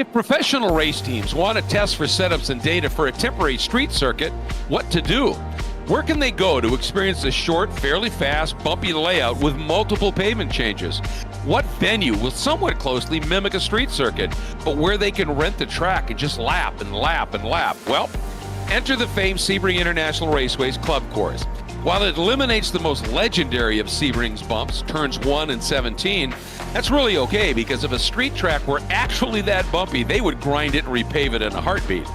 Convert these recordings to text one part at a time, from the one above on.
If professional race teams want to test for setups and data for a temporary street circuit, what to do? Where can they go to experience a short, fairly fast, bumpy layout with multiple pavement changes? What venue will somewhat closely mimic a street circuit, but where they can rent the track and just lap and lap and lap? Well, enter the famed Sebring International Raceway's club course. While it eliminates the most legendary of Sebring's bumps, turns 1 and 17, that's really okay, because if a street track were actually that bumpy, they would grind it and repave it in a heartbeat.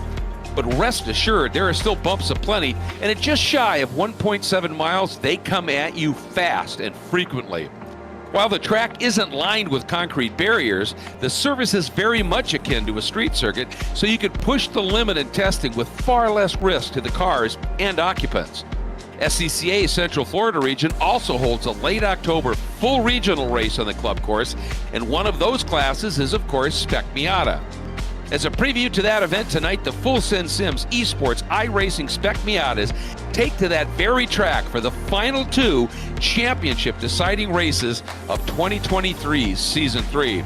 But rest assured, there are still bumps aplenty, and at just shy of 1.7 miles, they come at you fast and frequently. While the track isn't lined with concrete barriers, the surface is very much akin to a street circuit, so you can push the limit in testing with far less risk to the cars and occupants. SCCA Central Florida region also holds a late October full regional race on the club course, and one of those classes is, of course, Spec Miata. As a preview to that event tonight, the Full Send Sims Esports iRacing Spec Miatas take to that very track for the final 2 championship deciding races of 2023's Season 3.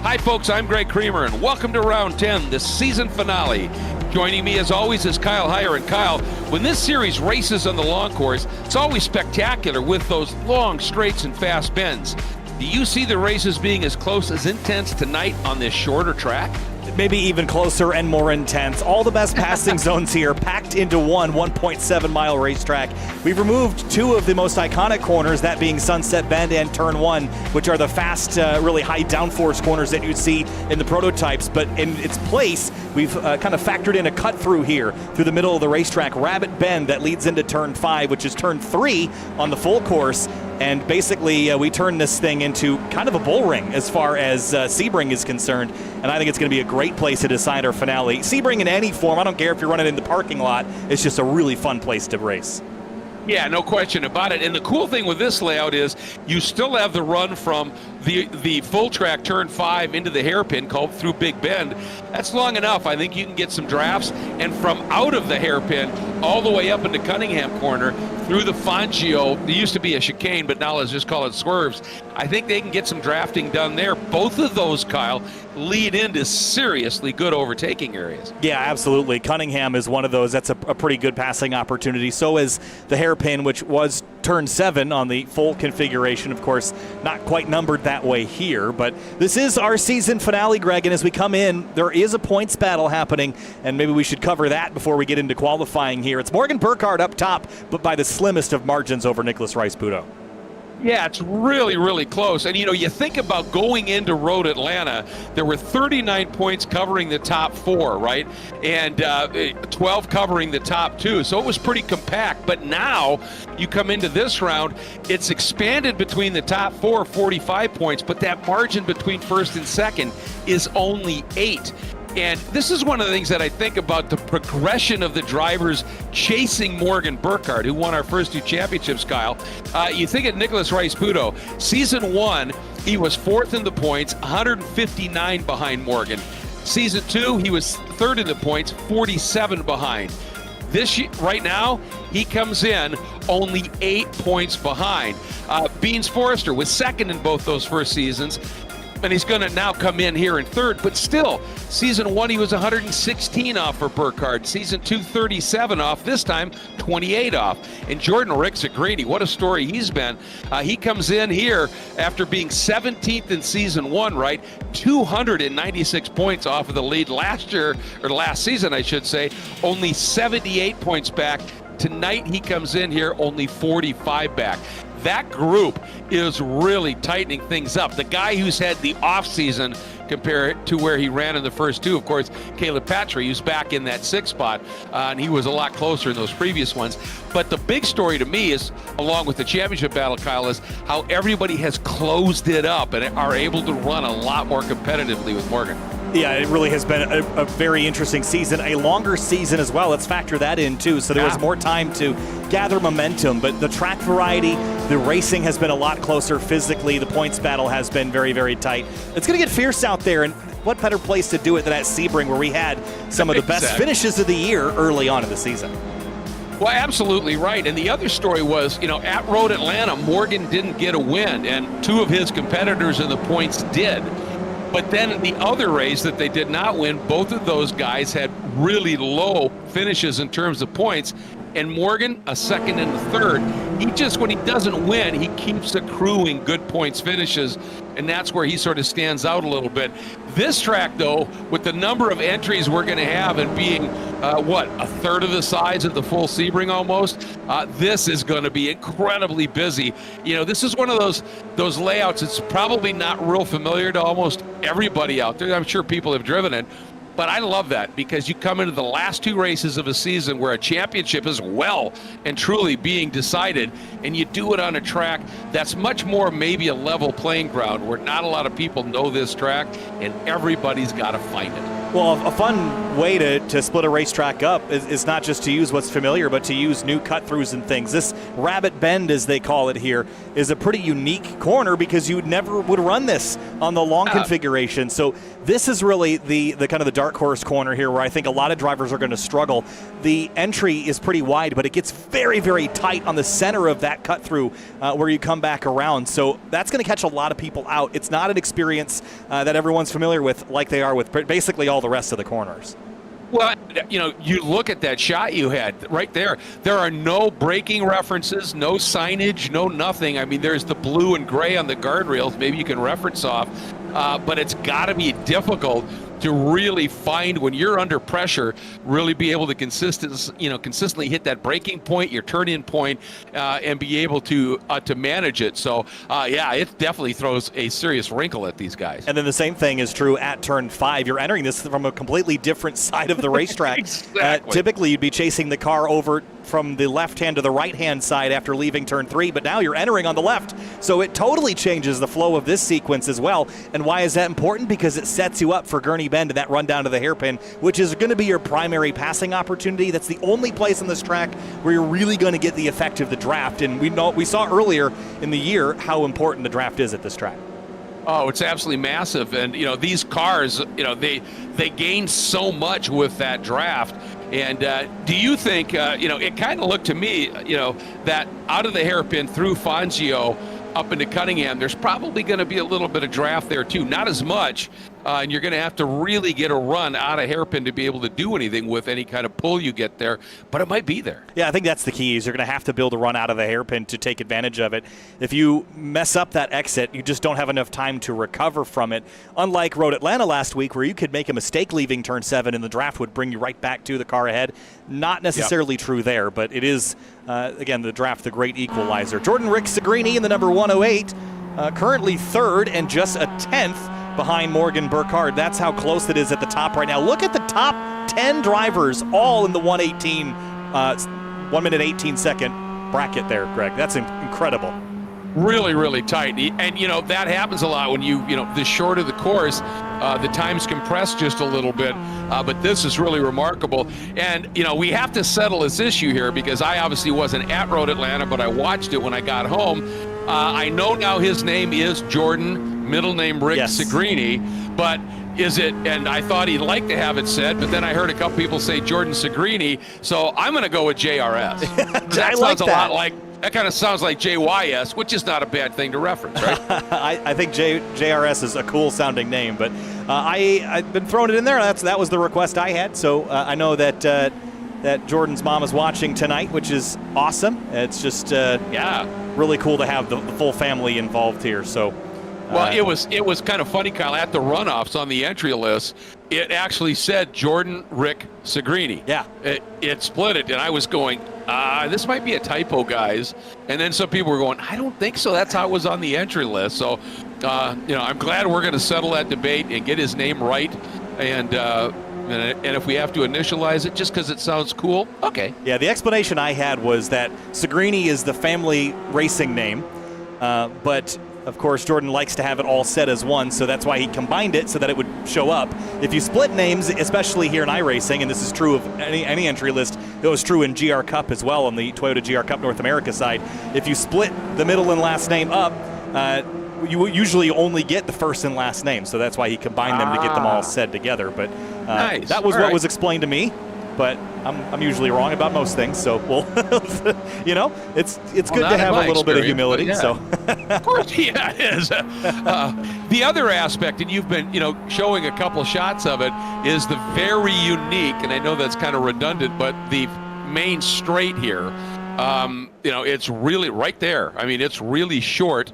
Hi folks, I'm Greg Creamer, and welcome to Round 10, the season finale. Joining me as always is Kyle Heyer. And Kyle, when this series races on the long course, it's always spectacular with those long straights and fast bends. Do you see the races being as close as intense tonight on this shorter track? Maybe even closer and more intense. All the best passing zones here packed into one 1.7 mile racetrack. We've removed 2 of the most iconic corners, that being Sunset Bend and Turn 1, which are the fast, really high downforce corners that you'd see in the prototypes. But in its place, we've kind of factored in a cut through here through the middle of the racetrack, Rabbit Bend, that leads into Turn 5, which is Turn 3 on the full course. And basically, we turn this thing into kind of a bull ring as far as Sebring is concerned. And I think it's going to be a great place to decide our finale. Sebring in any form, I don't care if you're running in the parking lot, it's just a really fun place to race. Yeah, no question about it. And the cool thing with this layout is you still have the run from the full track Turn 5 into the hairpin called through Big Bend. That's long enough. I think you can get some drafts. And from out of the hairpin all the way up into Cunningham Corner through the Fangio, there used to be a chicane, but now let's just call it swerves. I think they can get some drafting done there. Both of those, Kyle, lead into seriously good overtaking areas. Yeah, absolutely. Cunningham is one of those. That's a pretty good passing opportunity. So is the hairpin, which was Turn 7 on the full configuration. Of course, not quite numbered that way here, but this is our season finale, Greg, and as we come in, there is a points battle happening, and maybe we should cover that before we get into qualifying here. It's Morgan Burkhardt up top, but by the slimmest of margins over Nicholas Rice-Puto. Yeah, it's really, really close. And, you know, you think about going into Road Atlanta, there were 39 points covering the top 4, right? And 12 covering the top 2. So it was pretty compact. But now you come into this round, it's expanded between the top 4, 45 points, but that margin between first and second is only 8. And this is one of the things that I think about the progression of the drivers chasing Morgan Burkhardt, who won our first 2 championships, Kyle. You think of Nicholas Rice-Puto. Season 1, he was 4th in the points, 159 behind Morgan. Season 2, he was 3rd in the points, 47 behind. This year, right now, he comes in only 8 points behind. Beans Forrester was 2nd in both those first seasons, and he's going to now come in here in 3rd, but still, Season 1, he was 116 off for Burkhardt. Season 2, 37 off. This time, 28 off. And Jordan Rixagrady, what a story he's been. He comes in here after being 17th in Season 1, right? 296 points off of the lead last year, or last season, I should say. Only 78 points back. Tonight, he comes in here only 45 back. That group is really tightening things up. The guy who's had the offseason compared to where he ran in the first 2, of course, Caleb Patry, who's back in that 6th spot, and he was a lot closer in those previous ones. But the big story to me is, along with the championship battle, Kyle, is how everybody has closed it up and are able to run a lot more competitively with Morgan. Yeah, it really has been a very interesting season, a longer season as well. Let's factor that in too. So there was more time to gather momentum, but the track variety, the racing has been a lot closer physically. The points battle has been very, very tight. It's going to get fierce out there, and what better place to do it than at Sebring, where we had some of the best finishes of the year early on in the season. Well, absolutely right. And the other story was, you know, at Road Atlanta, Morgan didn't get a win, and 2 of his competitors in the points did. But then in the other race that they did not win, both of those guys had really low finishes in terms of points. And Morgan, a second and a third. He just, when he doesn't win, he keeps accruing good points finishes, and that's where he sort of stands out a little bit. This track, though, with the number of entries we're going to have and being, a third of the size of the full Sebring almost, this is going to be incredibly busy. You know, this is one of those layouts that's probably not real familiar to almost everybody out there. I'm sure people have driven it. But I love that because you come into the last two races of a season where a championship is well and truly being decided, and you do it on a track that's much more maybe a level playing ground where not a lot of people know this track, and everybody's got to find it. Well, a fun way to split a racetrack up is not just to use what's familiar, but to use new cut-throughs and things. This Rabbit Bend, as they call it here, is a pretty unique corner because you never would run this on the long configuration. So this is really the kind of the dark horse corner here where I think a lot of drivers are going to struggle. The entry is pretty wide, but it gets very, very tight on the center of that cut-through where you come back around. So that's going to catch a lot of people out. It's not an experience that everyone's familiar with like they are with basically all the rest of the corners. Well, you know, you look at that shot you had right there. There are no braking references, no signage, no nothing. I mean, there's the blue and gray on the guardrails. Maybe you can reference off, but it's got to be difficult to really find when you're under pressure, really be able to consistently hit that braking point, your turn-in point, and be able to manage it. So, yeah, it definitely throws a serious wrinkle at these guys. And then the same thing is true at turn 5. You're entering this from a completely different side of the racetrack. Exactly. Typically, you'd be chasing the car over from the left-hand to the right-hand side after leaving turn 3, but now you're entering on the left. So it totally changes the flow of this sequence as well. And why is that important? Because it sets you up for Gurney Bend and that run down to the hairpin, which is going to be your primary passing opportunity. That's the only place on this track where you're really going to get the effect of the draft. And we saw earlier in the year how important the draft is at this track. Oh, it's absolutely massive. And, you know, these cars, you know, they gain so much with that draft. And do you think, you know, it kind of looked to me, you know, that out of the hairpin through Fangio up into Cunningham, there's probably going to be a little bit of draft there too. Not as much, and you're going to have to really get a run out of hairpin to be able to do anything with any kind of pull you get there, but it might be there. Yeah, I think that's the key, is you're going to have to build a run out of the hairpin to take advantage of it. If you mess up that exit, you just don't have enough time to recover from it. Unlike Road Atlanta last week, where you could make a mistake leaving turn 7 and the draft would bring you right back to the car ahead. Not necessarily true there, but it is, again, the draft, the great equalizer. Jordan Rick Segrini in the number 108, currently third and just a 10th behind Morgan Burkhardt. That's how close it is at the top right now. Look at the top 10 drivers all in the 1:18, 1 minute 18 second bracket there, Greg. That's incredible. Really, really tight. And, you know, that happens a lot when you know, the shorter the course, the time's compressed just a little bit. But this is really remarkable. And, you know, we have to settle this issue here because I obviously wasn't at Road Atlanta, but I watched it when I got home. I know now his name is Jordan, middle name Rick Segrini, but is it, and I thought he'd like to have it said, but then I heard a couple people say Jordan Segrini, so I'm going to go with JRS. That sounds a lot like, that kind of sounds like JYS, which is not a bad thing to reference, right? I think JRS is a cool sounding name, but I've been throwing it in there. That was the request I had, so I know that that Jordan's mom is watching tonight, which is awesome. It's just really cool to have the full family involved here. So, well, it was kind of funny, Kyle. At the runoffs on the entry list, it actually said Jordan Rick Segrini. Yeah, it split it, and I was going, this might be a typo, guys. And then some people were going, I don't think so. That's how it was on the entry list. So, you know, I'm glad we're going to settle that debate and get his name right. And if we have to initialize it just because it sounds cool, okay. Yeah, the explanation I had was that Segrini is the family racing name, but of course Jordan likes to have it all set as one, so that's why he combined it so that it would show up. If you split names, especially here in iRacing, and this is true of any entry list, it was true in GR Cup as well on the Toyota GR Cup North America side. If you split the middle and last name up, you usually only get the first and last name, so that's why he combined them to get them all said together. But nice. that was what was explained to me. but I'm usually wrong about most things. So we'll, it's good to have a little bit of humility. Yeah. So, of course, yeah, it is. The other aspect, and you've been, showing a couple shots of it, is the very unique, and I know that's kind of redundant, but the main straight here, it's really right there. I mean, it's really short.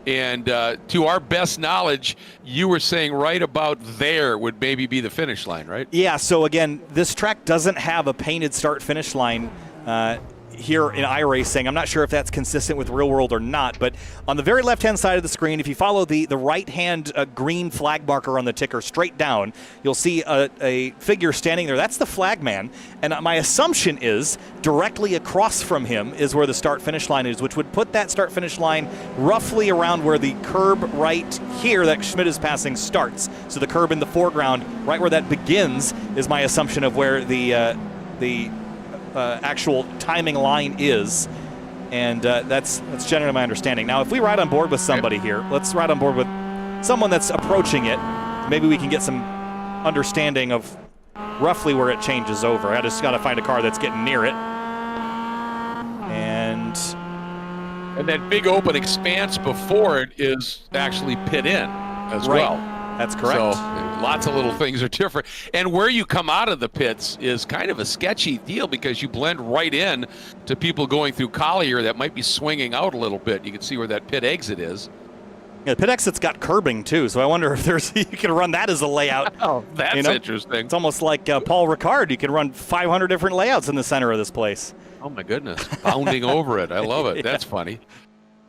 And to our best knowledge, you were saying right about there would maybe be the finish line, right? Yeah, so again, this track doesn't have a painted start-finish line here in iRacing. I'm not sure if that's consistent with real world or not, but on the very left-hand side of the screen, if you follow the right-hand green flag marker on the ticker straight down, you'll see a figure standing there. That's the flagman, and my assumption is directly across from him is where the start-finish line is, which would put that start-finish line roughly around where the curb right here that Schmidt is passing starts. So the curb in the foreground, right where that begins, is my assumption of where the actual timing line is, and that's generally my understanding. Now, if we ride on board with somebody here, let's ride on board with someone that's approaching it. Maybe we can get some understanding of roughly where it changes over. I just got to find a car that's getting near it. And that big open expanse before it is actually pit in as well. That's correct. So lots of little things are different. And where you come out of the pits is kind of a sketchy deal because you blend right in to people going through Collier that might be swinging out a little bit. You can see where that pit exit is. Yeah, the pit exit's got curbing too, so I wonder if you can run that as a layout. Oh, that's interesting. It's almost like Paul Ricard. You can run 500 different layouts in the center of this place. Oh my goodness, bounding over it. I love it. Yeah. That's funny.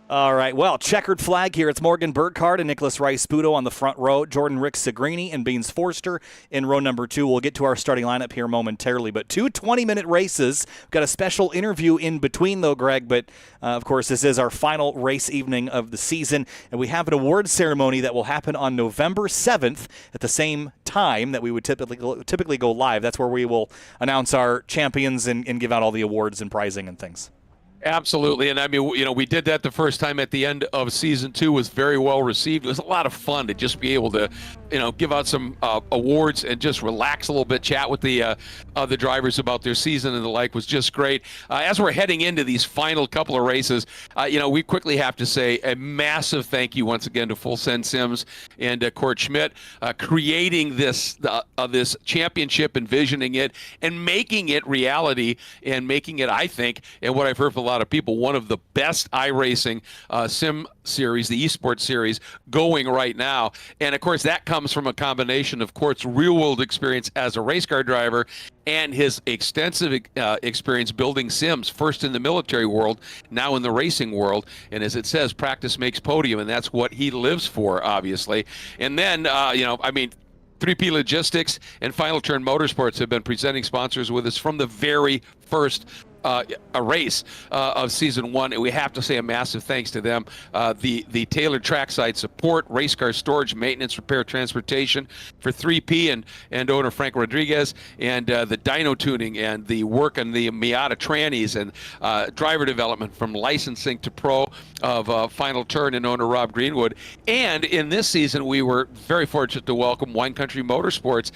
All right, well, checkered flag here. It's Morgan Burkhardt and Nicholas Rice-Sputo on the front row. Jordan Rick Segrini and Beans Forster in row number 2. We'll get to our starting lineup here momentarily, but 2 20-minute races. We've got a special interview in between, though, Greg, but, of course, this is our final race evening of the season, and we have an awards ceremony that will happen on November 7th at the same time that we would typically go live. That's where we will announce our champions and give out all the awards and prizing and things. Absolutely. And I mean, we did that the first time at the end of season 2, was very well received. It was a lot of fun to just be able to, give out some awards and just relax a little bit, chat with the drivers about their season and the like. Was just great. As we're heading into these final couple of races, we quickly have to say a massive thank you once again to Full Send Sims and Kurt Schmidt, creating this championship, envisioning it and making it reality, and making it, I think, and what I've heard from a lot of people, one of the best iRacing sim series, the esports series, going right now. And of course, that comes from a combination of Kurt's real-world experience as a race car driver and his extensive experience building sims, first in the military world, now in the racing world. And as it says, practice makes podium, and that's what he lives for, obviously. And then, 3P Logistics and Final Turn Motorsports have been presenting sponsors with us from the very first a race of season 1, and we have to say a massive thanks to them. The tailored trackside support, race car storage, maintenance, repair, transportation for 3P and owner Frank Rodriguez, and the dyno tuning and the work on the Miata trannies and driver development from licensing to pro of Final Turn and owner Rob Greenwood. And in this season, we were very fortunate to welcome Wine Country Motorsports.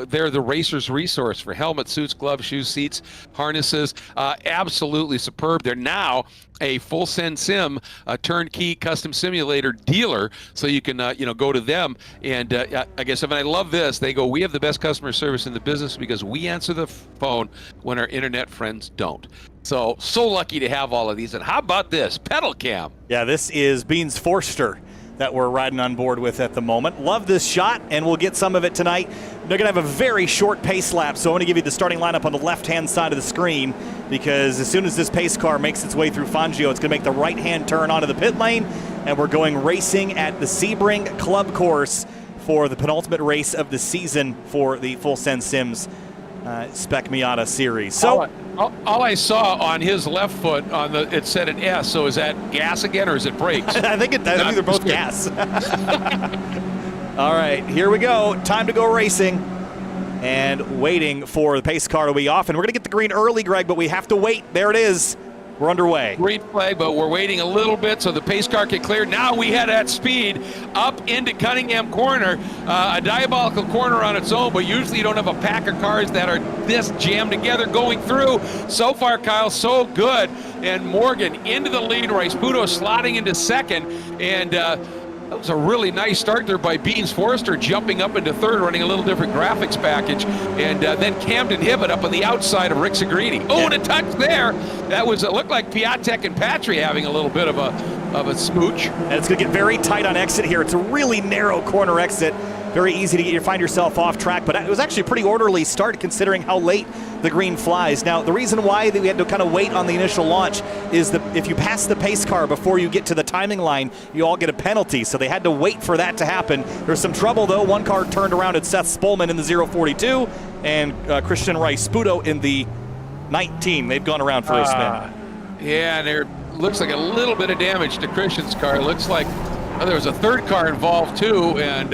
They're the racer's resource for helmets, suits, gloves, shoes, seats, harnesses. Absolutely superb. They're now a Full Send Sim, a turnkey custom simulator dealer, so you can go to them. And I guess, I love this. They go, we have the best customer service in the business because we answer the phone when our internet friends don't. So lucky to have all of these. And how about this pedal cam? Yeah, this is Beans Forster that we're riding on board with at the moment. Love this shot, and we'll get some of it tonight. They're going to have a very short pace lap, so I want to give you the starting lineup on the left-hand side of the screen, because as soon as this pace car makes its way through Fangio, it's going to make the right-hand turn onto the pit lane, and we're going racing at the Sebring Club course for the penultimate race of the season for the Full Send Sims Spec Miata series. So all I saw on his left foot, it said an S. So is that gas again, or is it brakes? I think they're both gas. All right, here we go. Time to go racing. And waiting for the pace car to be off. And we're going to get the green early, Greg, but we have to wait. There it is. We're underway. Green flag, but we're waiting a little bit so the pace car can clear. Now we had that speed up into Cunningham Corner, a diabolical corner on its own, but usually you don't have a pack of cars that are this jammed together going through. So far, Kyle, so good. And Morgan into the lead, Rice-Puto slotting into second, and that was a really nice start there by Beans Forrester, jumping up into third, running a little different graphics package, and then Camden Hibbett up on the outside of Rick Segrini. Oh, and a touch there. That was, it looked like Piatek and Patry having a little bit of a smooch. And it's going to get very tight on exit here. It's a really narrow corner exit. Very easy to find yourself off track, but it was actually a pretty orderly start considering how late the green flies. Now, the reason why we had to kind of wait on the initial launch is that if you pass the pace car before you get to the timing line, you all get a penalty, so they had to wait for that to happen. There's some trouble, though. One car turned around at Seth Spolman in the 042 and Christian Rice-Puto in the 19. They've gone around for a spin. Yeah, and there looks like a little bit of damage to Christian's car. It looks like there was a third car involved, too, and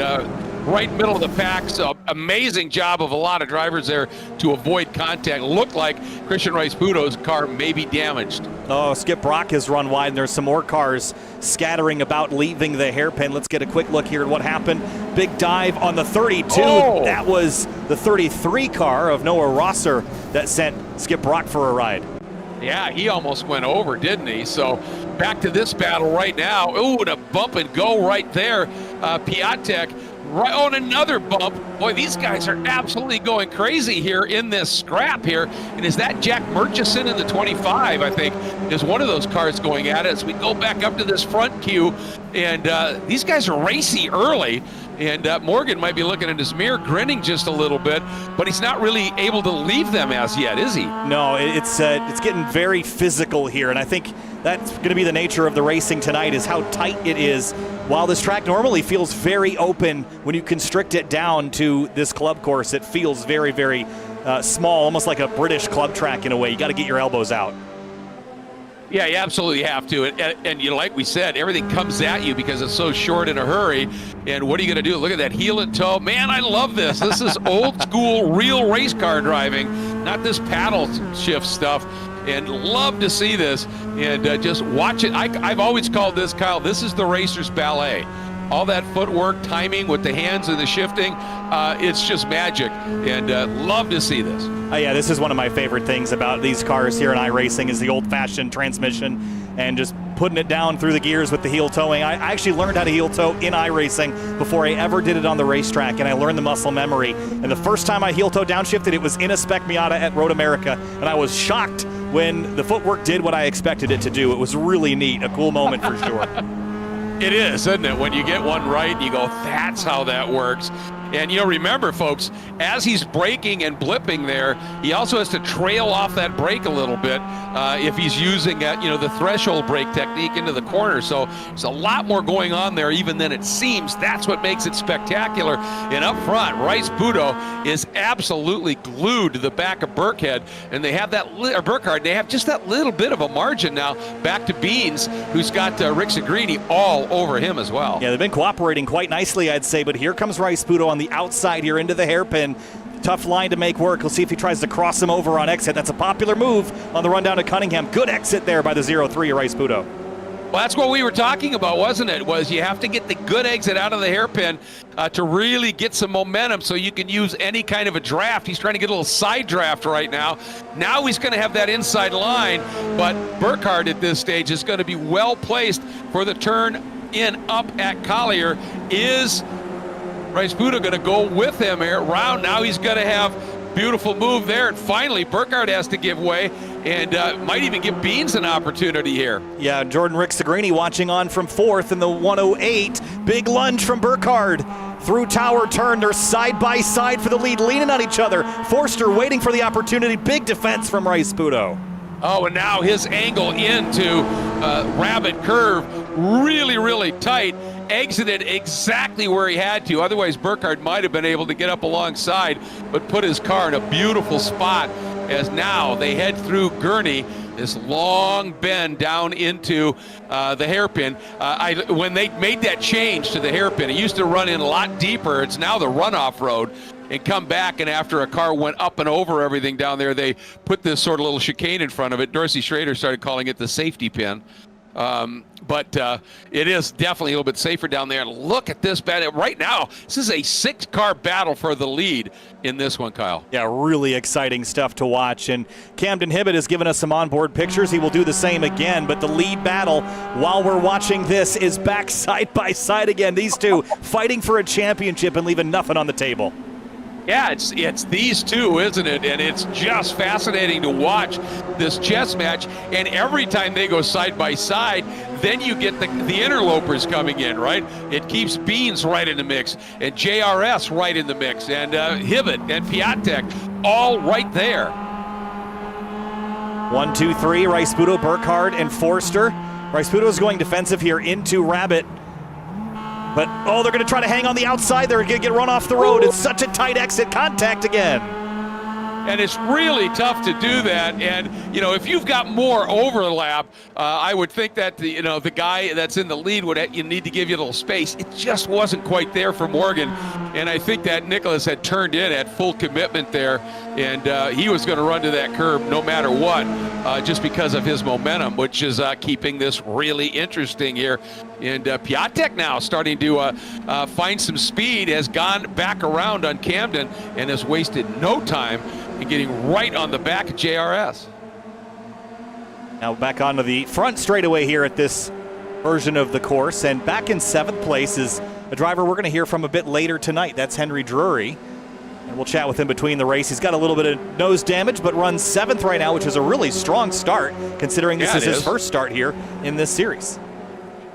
right middle of the pack. So amazing job of a lot of drivers there to avoid contact. Looked like Christian Rice-Puto's car may be damaged. Oh, Skip Brock has run wide, and there's some more cars scattering about leaving the hairpin. Let's get a quick look here at what happened. Big dive on the 32. Oh. That was the 33 car of Noah Rosser that sent Skip Brock for a ride. Yeah, he almost went over, didn't he? So back to this battle right now. Ooh, and a bump and go right there. Piatek right on another bump. Boy, these guys are absolutely going crazy here in this scrap here. And is that Jack Murchison in the 25, I think, is one of those cars going at it as we go back up to this front queue. And these guys are racy early. And Morgan might be looking in his mirror, grinning just a little bit, but he's not really able to leave them as yet, is he? No, it's getting very physical here, and I think that's going to be the nature of the racing tonight, is how tight it is. While this track normally feels very open, when you constrict it down to this club course, it feels very, very small, almost like a British club track in a way. You got to get your elbows out. Yeah, you absolutely have to. And you know, like we said, everything comes at you because it's so short in a hurry. And what are you going to do? Look at that heel and toe. Man, I love this. This is old school, real race car driving, not this paddle shift stuff. And love to see this and just watch it. I've always called this, Kyle, this is the racer's ballet. All that footwork, timing with the hands and the shifting, it's just magic, and love to see this. Yeah, this is one of my favorite things about these cars here in iRacing is the old-fashioned transmission and just putting it down through the gears with the heel towing. I actually learned how to heel tow in iRacing before I ever did it on the racetrack, and I learned the muscle memory. And the first time I heel tow downshifted, it was in a Spec Miata at Road America, and I was shocked when the footwork did what I expected it to do. It was really neat, a cool moment for sure. It is, isn't it? When you get one right, you go, that's how that works. And, you know, remember, folks, as he's braking and blipping there, he also has to trail off that brake a little bit if he's using, the threshold brake technique into the corner. So there's a lot more going on there even than it seems. That's what makes it spectacular. And up front, Rice-Puto is absolutely glued to the back of Burkhead. And they have that, or Burkhardt, they have just that little bit of a margin now back to Beans, who's got Rick Segrini all over him as well. Yeah, they've been cooperating quite nicely, I'd say. But here comes Rice-Puto on the outside here into the hairpin. Tough line to make work. We'll see if he tries to cross him over on exit. That's a popular move on the run down to Cunningham. Good exit there by the 0-3 of Rice-Puto. Well, that's what we were talking about, wasn't it? Was you have to get the good exit out of the hairpin to really get some momentum so you can use any kind of a draft. He's trying to get a little side draft right now. Now he's going to have that inside line, but Burkhardt at this stage is going to be well placed for the turn in up at Collier. Is Rice-Puto going to go with him here round? Now he's going to have beautiful move there, and finally Burkhardt has to give way and might even give Beans an opportunity here. Yeah, Jordan Rick Segrini watching on from fourth in the 108. Big lunge from Burkhardt through tower turn. They're side by side for the lead, leaning on each other. Forster waiting for the opportunity. Big defense from Rice-Puto. Oh, and now his angle into Rabbit Curve, really, really tight. Exited exactly where he had to. Otherwise, Burkhardt might have been able to get up alongside, but put his car in a beautiful spot as now they head through Gurney, this long bend down into the hairpin. When they made that change to the hairpin, it used to run in a lot deeper. It's now the runoff road. and come back, and after a car went up and over everything down there, they put this sort of little chicane in front of it. Dorsey Schrader started calling it the safety pin. But it is definitely a little bit safer down there. And look at this battle. Right now, this is a 6-car battle for the lead in this one, Kyle. Yeah, really exciting stuff to watch. And Camden Hibbett has given us some onboard pictures. He will do the same again. But the lead battle, while we're watching this, is back side by side again. These two fighting for a championship and leaving nothing on the table. Yeah, it's these two, isn't it? And it's just fascinating to watch this chess match. And every time they go side by side, then you get the interlopers coming in, right? It keeps Beans right in the mix, and JRS right in the mix, and Hibbett and Piatek all right there. 1, 2, 3, Rice-Budo, Burkhardt, and Forster. Rice-Budo is going defensive here into Rabbit. But, oh, they're going to try to hang on the outside. They're going to get run off the road. It's such a tight exit. Contact again. And it's really tough to do that. And, you know, if you've got more overlap, I would think that, the guy that's in the lead you need to give you a little space. It just wasn't quite there for Morgan. And I think that Nicholas had turned in at full commitment there. And he was going to run to that curb no matter what, just because of his momentum, which is keeping this really interesting here. And Piatek now starting to find some speed, has gone back around on Camden and has wasted no time in getting right on the back of JRS. Now back onto the front straightaway here at this version of the course, and back in 7th place is a driver we're going to hear from a bit later tonight. That's Henry Drury, and we'll chat with him between the race. He's got a little bit of nose damage, but runs 7th right now, which is a really strong start considering this is his first start here in this series.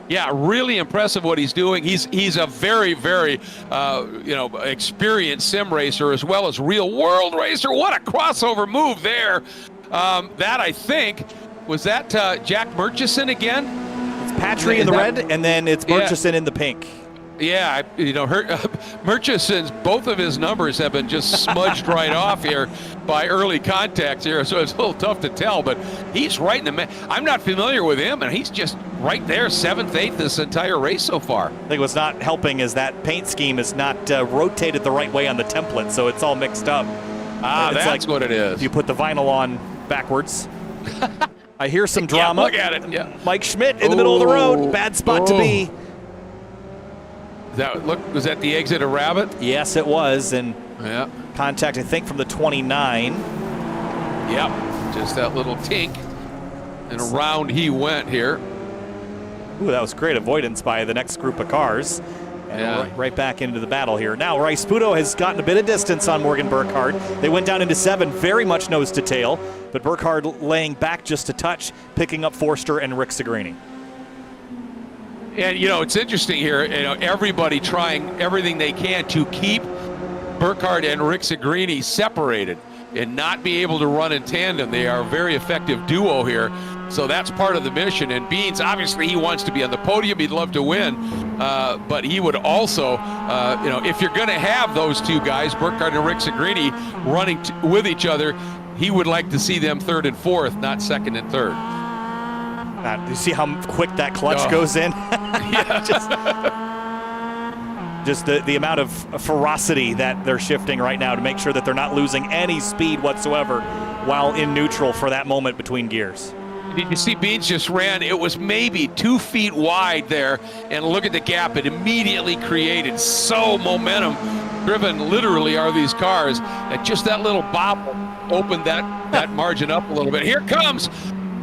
Yeah, really impressive what he's doing. He's a very, very, experienced sim racer as well as real world racer. What a crossover move there. That, I think, was that Jack Murchison again? It's Patry in the red, and then it's Murchison in the pink. Yeah, Murchison's, both of his numbers have been just smudged right off here by early contacts here, so it's a little tough to tell, but he's right in the I'm not familiar with him, and he's just right there, 7th, 8th this entire race so far. I think what's not helping is that paint scheme is not rotated the right way on the template, so it's all mixed up. That's like what it is. You put the vinyl on backwards. I hear some drama. Yeah, look at it. Yeah. Mike Schmidt in the middle of the road. Bad spot to be. Was that the exit of Rabbit? Yes, it was, and contact, I think, from the 29. Yep, just that little tink, and around he went here. Ooh, that was great avoidance by the next group of cars. And right back into the battle here. Now, Rice-Budo has gotten a bit of distance on Morgan Burkhardt. They went down into 7, very much nose to tail, but Burkhardt laying back just a touch, picking up Forster and Rick Segrini. And, it's interesting here, everybody trying everything they can to keep Burkhardt and Rick Segrini separated and not be able to run in tandem. They are a very effective duo here. So that's part of the mission. And Beans, obviously, he wants to be on the podium. He'd love to win. But he would also, if you're going to have those two guys, Burkhardt and Rick Segrini, running with each other, he would like to see them 3rd and 4th, not 2nd and 3rd. You see how quick that clutch goes in? just the amount of ferocity that they're shifting right now to make sure that they're not losing any speed whatsoever while in neutral for that moment between gears. Did you see Beans just ran? It was maybe 2 feet wide there, and look at the gap it immediately created. So momentum driven literally are these cars, that just that little bobble opened that margin up a little bit. Here comes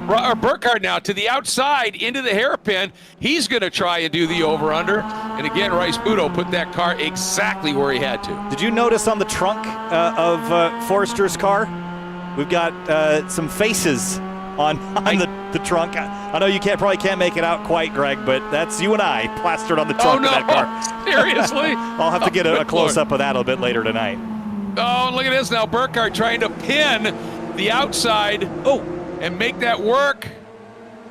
Burkhardt now to the outside into the hairpin. He's going to try and do the over-under. And again, Rice-Budo put that car exactly where he had to. Did you notice on the trunk of Forrester's car, we've got some faces on the trunk? I know you probably can't make it out quite, Greg, but that's you and I plastered on the trunk of that car. Seriously? I'll have to get a close-up of that a little bit later tonight. Oh, look at this now. Burkhardt trying to pin the outside. And make that work.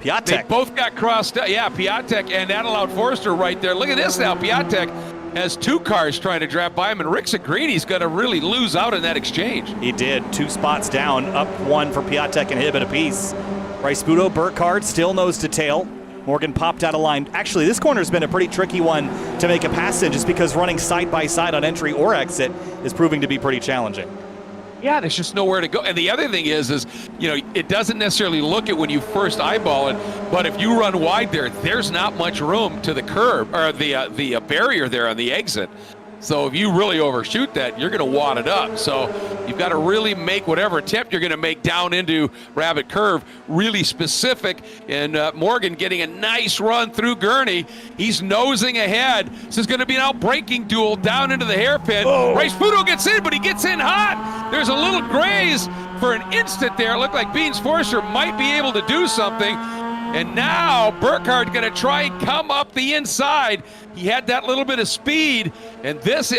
Piatek. They both got crossed out. Yeah, Piatek, and that allowed Forster right there. Look at this now. Piatek has 2 cars trying to drop by him, and Rick Segrini's going to really lose out in that exchange. He did. 2 spots down, up 1 for Piatek and Hibbett apiece. Rice-Budo, Burkhardt still nose to tail. Morgan popped out of line. Actually, this corner's been a pretty tricky one to make a pass in just because running side by side on entry or exit is proving to be pretty challenging. Yeah, there's just nowhere to go. And the other thing is, it doesn't necessarily look at when you first eyeball it, but if you run wide there's not much room to the curb or the barrier there on the exit. So if you really overshoot that, you're going to wad it up. So you've got to really make whatever attempt you're going to make down into Rabbit Curve really specific. And Morgan getting a nice run through Gurney. He's nosing ahead. This is going to be an outbreaking duel down into the hairpin. Rice Pudo gets in, but he gets in hot. There's a little graze for an instant there. It looked like Beans Forster might be able to do something. And now Burkhardt going to try and come up the inside. He had that little bit of speed, and there's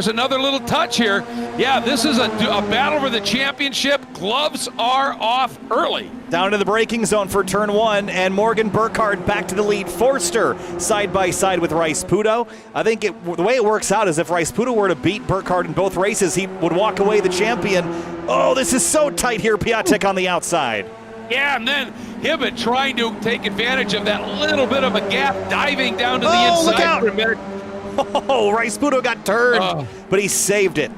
another little touch here. Yeah, this is a battle for the championship. Gloves are off early. Down to the braking zone for turn 1, and Morgan Burkhardt back to the lead. Forster side by side with Rice Pudo. I think the way it works out is if Rice Pudo were to beat Burkhardt in both races, he would walk away the champion. Oh, this is so tight here. Piatek on the outside. Yeah, and then Hibbett trying to take advantage of that little bit of a gap, diving down to the inside. Look out. For a minute. Oh, Rice Pudo got turned, but he saved it.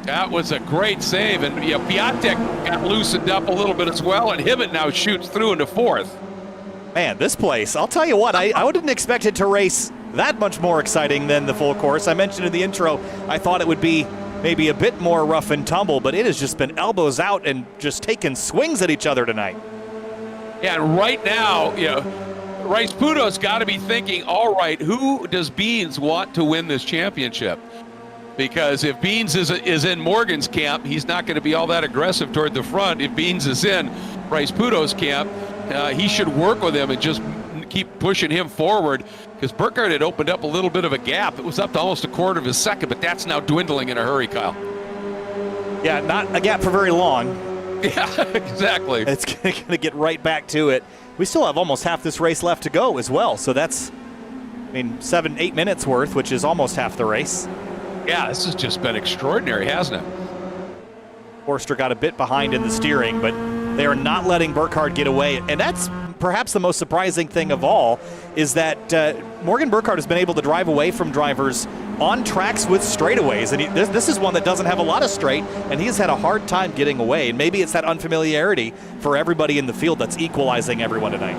That was a great save, and Piatek got loosened up a little bit as well, and Hibbett now shoots through into 4th. Man, this place, I'll tell you what, I wouldn't expect it to race that much more exciting than the full course. I mentioned in the intro, I thought it would be maybe a bit more rough and tumble, but it has just been elbows out and just taking swings at each other tonight. Yeah, and right now, Rice Pudo's got to be thinking, all right, who does Beans want to win this championship? Because if Beans is in Morgan's camp, he's not going to be all that aggressive toward the front. If Beans is in Rice Pudo's camp, he should work with him and just keep pushing him forward, because Burkhardt had opened up a little bit of a gap. It was up to almost a quarter of a second, but that's now dwindling in a hurry, Kyle. Yeah, not a gap for very long. Yeah, exactly. It's going to get right back to it. We still have almost half this race left to go as well, so that's, 7-8 minutes worth, which is almost half the race. Yeah, this has just been extraordinary, hasn't it? Forster got a bit behind in the steering, but they are not letting Burkhardt get away, and that's perhaps the most surprising thing of all, is that Morgan Burkhardt has been able to drive away from drivers on tracks with straightaways, and this is one that doesn't have a lot of straight, and he has had a hard time getting away, and maybe it's that unfamiliarity for everybody in the field that's equalizing everyone tonight.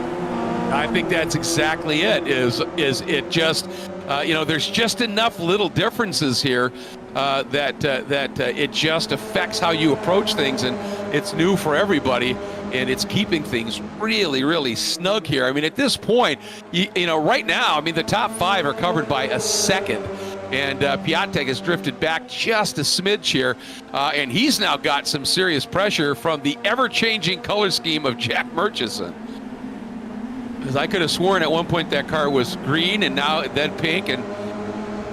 I think that's exactly it, is it just, there's just enough little differences here that it just affects how you approach things, and it's new for everybody, and it's keeping things really, really snug here. At this point, right now, the top 5 are covered by a second, and Piatek has drifted back just a smidge here, and he's now got some serious pressure from the ever-changing color scheme of Jack Murchison. Because I could have sworn at one point that car was green, and then pink, and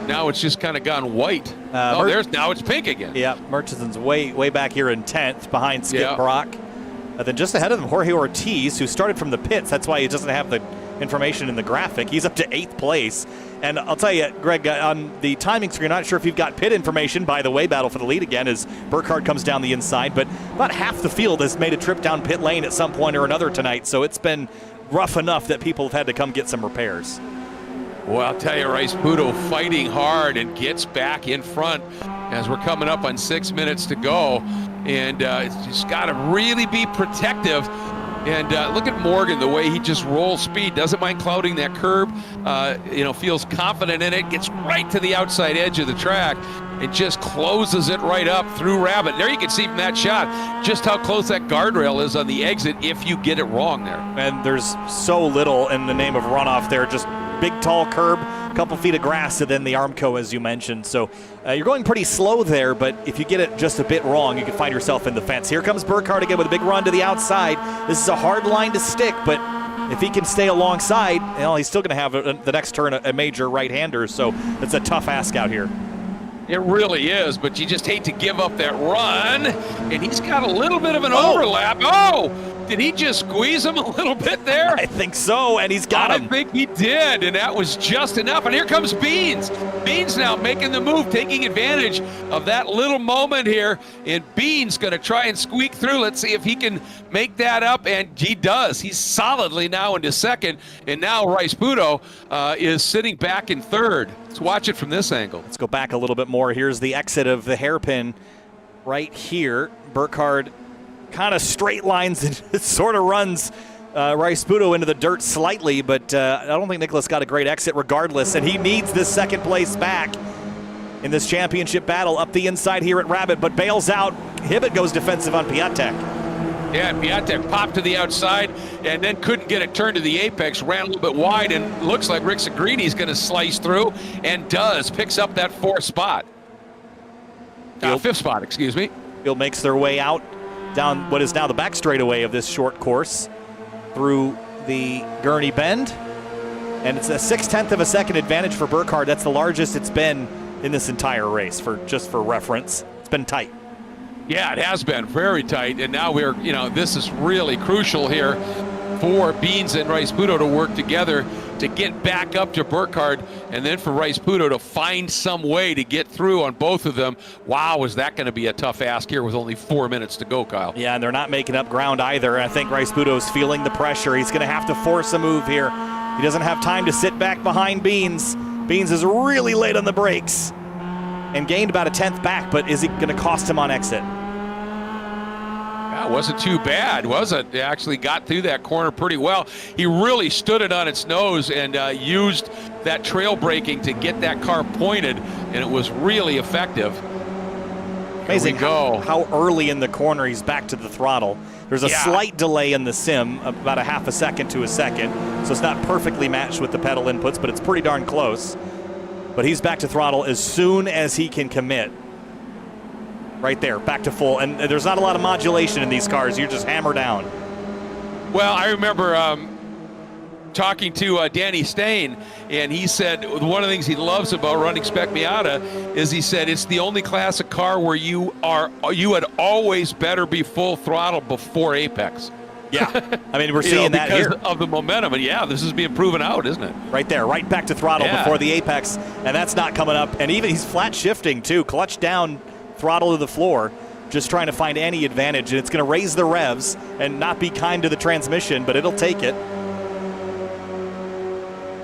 now it's just kind of gone white. Now it's pink again. Yeah, Murchison's way back here in 10th behind Skip Brock. Then just ahead of him, Jorge Ortiz, who started from the pits. That's why he doesn't have the information in the graphic. He's up to 8th place. And I'll tell you, Greg, on the timing screen, not sure if you've got pit information. By the way, battle for the lead again as Burkhardt comes down the inside. But about half the field has made a trip down pit lane at some point or another tonight. So it's been rough enough that people have had to come get some repairs. Well, I'll tell you, Rice Pudo fighting hard and gets back in front as we're coming up on 6 minutes to go. And it's just got to really be protective. And look at Morgan, the way he just rolls speed, doesn't mind clouding that curb, feels confident in it, gets right to the outside edge of the track and just closes it right up through Rabbit. There you can see from that shot just how close that guardrail is on the exit if you get it wrong there. And there's so little in the name of runoff there, just big tall curb, a couple feet of grass, and then the Armco, as you mentioned. So you're going pretty slow there, but if you get it just a bit wrong, you can find yourself in the fence. Here comes Burkhardt again with a big run to the outside. This is a hard line to stick, but if he can stay alongside, he's still going to have the next turn a major right-hander, so it's a tough ask out here. It really is, but you just hate to give up that run, and he's got a little bit of an overlap. Did he just squeeze him a little bit there? I think so, and he's got him. I think he did, and that was just enough. And here comes Beans. Beans now making the move, taking advantage of that little moment here. And Beans going to try and squeak through. Let's see if he can make that up, and he does. He's solidly now into second, and now Rice Pudo is sitting back in third. Let's watch it from this angle. Let's go back a little bit more. Here's the exit of the hairpin right here. Burkhardt kind of straight lines and sort of runs Rice Pudo into the dirt slightly, but I don't think Nicholas got a great exit regardless, and he needs this second place back in this championship battle up the inside here at Rabbit, but bails out. Hibbett goes defensive on Piatek. Yeah, Piatek popped to the outside and then couldn't get it turned to the apex, ran a little bit wide, and looks like Rick Sagrini going to slice through, and does, picks up that fifth spot, excuse me. Field makes their way out down what is now the back straightaway of this short course through the Gurney Bend, and it's a 0.6 of a second advantage for Burkhardt. That's the largest it's been in this entire race, just for reference. It's been tight. Yeah, it has been very tight, and now this is really crucial here for Beans and Rice Pudo to work together to get back up to Burkhardt, and then for Rice Pudo to find some way to get through on both of them. Wow, is that going to be a tough ask here with only 4 minutes to go, Kyle? Yeah, and they're not making up ground either. I think Rice Pudo's feeling the pressure. He's going to have to force a move here. He doesn't have time to sit back behind Beans. Beans is really late on the brakes and gained about a 10th back, but is it going to cost him on exit? That wasn't too bad, was it? They actually got through that corner pretty well. He really stood it on its nose and used that trail braking to get that car pointed, and it was really effective. Amazing how early in the corner he's back to the throttle. There's a slight delay in the sim, about a half a second to a second, so it's not perfectly matched with the pedal inputs, but it's pretty darn close. But he's back to throttle as soon as he can commit. Right there, back to full. And there's not a lot of modulation in these cars. You're just hammer down. Well, I remember talking to Danny Stain, and he said one of the things he loves about running Spec Miata is he said it's the only class of car where you had always better be full throttle before apex. Yeah, I mean, we're seeing that here. Because of the momentum, and yeah, this is being proven out, isn't it? Right there, right back to throttle before the apex, and that's not coming up. And even he's flat shifting too, clutch down, throttle to the floor, just trying to find any advantage, and it's going to raise the revs and not be kind to the transmission, but it'll take it.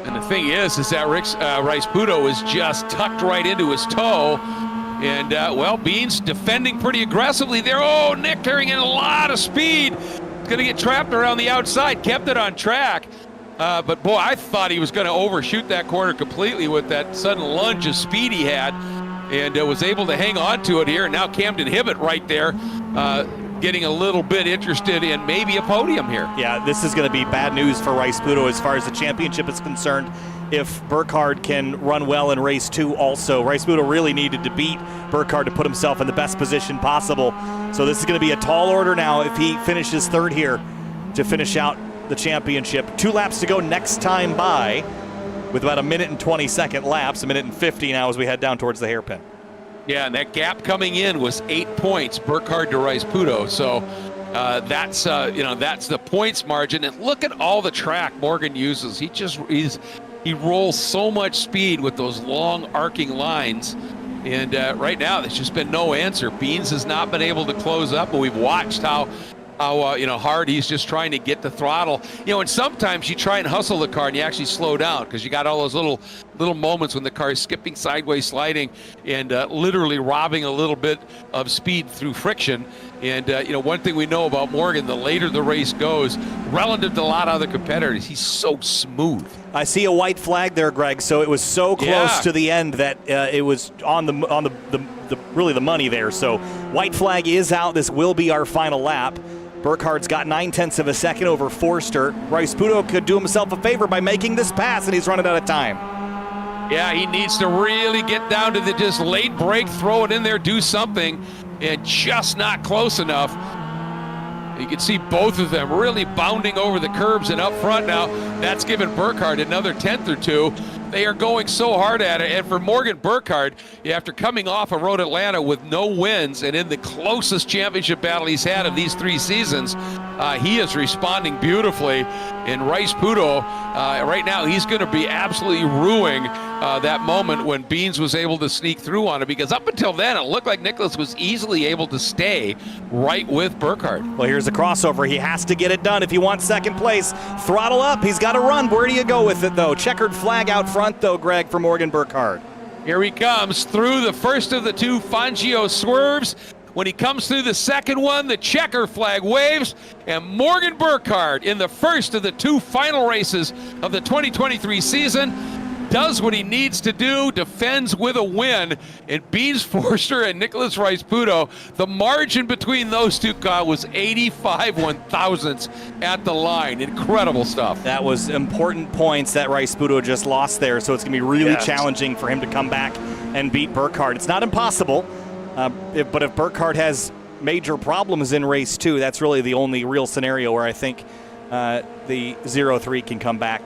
And the thing is that Rice Pudo is just tucked right into his toe, and well, Beans defending pretty aggressively there. Oh, Nick carrying in a lot of speed. He's going to get trapped around the outside, kept it on track. But boy, I thought he was going to overshoot that corner completely with that sudden lunge of speed he had, and was able to hang on to it here. And now Camden Hibbett right there getting a little bit interested in maybe a podium here. Yeah, this is going to be bad news for Rice Pudo as far as the championship is concerned. If Burkhardt can run well in race 2 also. Rice Pudo really needed to beat Burkhardt to put himself in the best position possible. So this is going to be a tall order now if he finishes third here to finish out the championship. 2 laps to go next time by, with about a 1:20 laps, 1:50 now as we head down towards the hairpin. Yeah, and that gap coming in was 8 points, Burkhardt to Rice Pudo. So that's the points margin. And look at all the track Morgan uses. He rolls so much speed with those long arcing lines. And right now, there's just been no answer. Beans has not been able to close up, but we've watched how hard he's just trying to get the throttle. And sometimes you try and hustle the car and you actually slow down because you got all those little moments when the car is skipping sideways, sliding, and literally robbing a little bit of speed through friction. And one thing we know about Morgan, the later the race goes, relative to a lot of other competitors, he's so smooth. I see a white flag there, Greg. So it was so close to the end that it was on the really the money there. So white flag is out. This will be our final lap. Burkhardt's got 9/10 of a second over Forster. Rice Pudo could do himself a favor by making this pass, and he's running out of time. Yeah, he needs to really get down to the just late break, throw it in there, do something, and just not close enough. You can see both of them really bounding over the curbs and up front now. That's given Burkhardt another tenth or two. They are going so hard at it. And for Morgan Burkhardt, after coming off of Road Atlanta with no wins and in the closest championship battle he's had of these 3 seasons, he is responding beautifully. And Rice Pudo, right now, he's going to be absolutely ruining that moment when Beans was able to sneak through on it, because up until then, it looked like Nicholas was easily able to stay right with Burkhardt. Well, here's a crossover. He has to get it done if he wants second place. Throttle up. He's got to run. Where do you go with it, though? Checkered flag out front, though, Greg, for Morgan Burkhardt. Here he comes through the first of the 2 Fangio swerves. When he comes through the second one, the checker flag waves, and Morgan Burkhardt, in the first of the 2 final races of the 2023 season, does what he needs to do, defends with a win, and Beans Forster and Nicholas Rice Pudo. The margin between those 2 was 85 one-thousandths at the line. Incredible stuff. That was important points that Rice Pudo just lost there, so it's going to be really challenging for him to come back and beat Burkhardt. It's not impossible, but if Burkhardt has major problems in race 2, that's really the only real scenario where I think the 0-3 can come back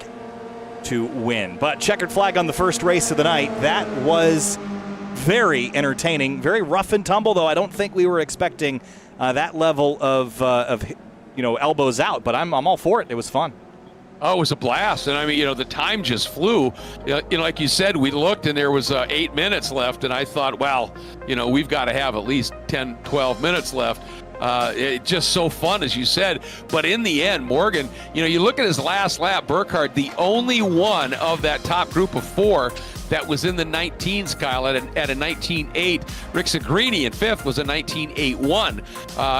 to win. But checkered flag on the first race of the night. That was very entertaining, very rough and tumble, though. I don't think we were expecting that level of elbows out, but I'm all for it. It was fun. Oh, it was a blast. And I mean, the time just flew. Like you said, we looked and there was 8 minutes left, and I thought, well, we've got to have at least 10, 12 minutes left. It's just so fun, as you said. But in the end, Morgan, you look at his last lap, Burkhardt, the only one of that top group of 4 that was in the 19s, Kyle, at a 19.8. Rick Segrini in 5th was a 19.81.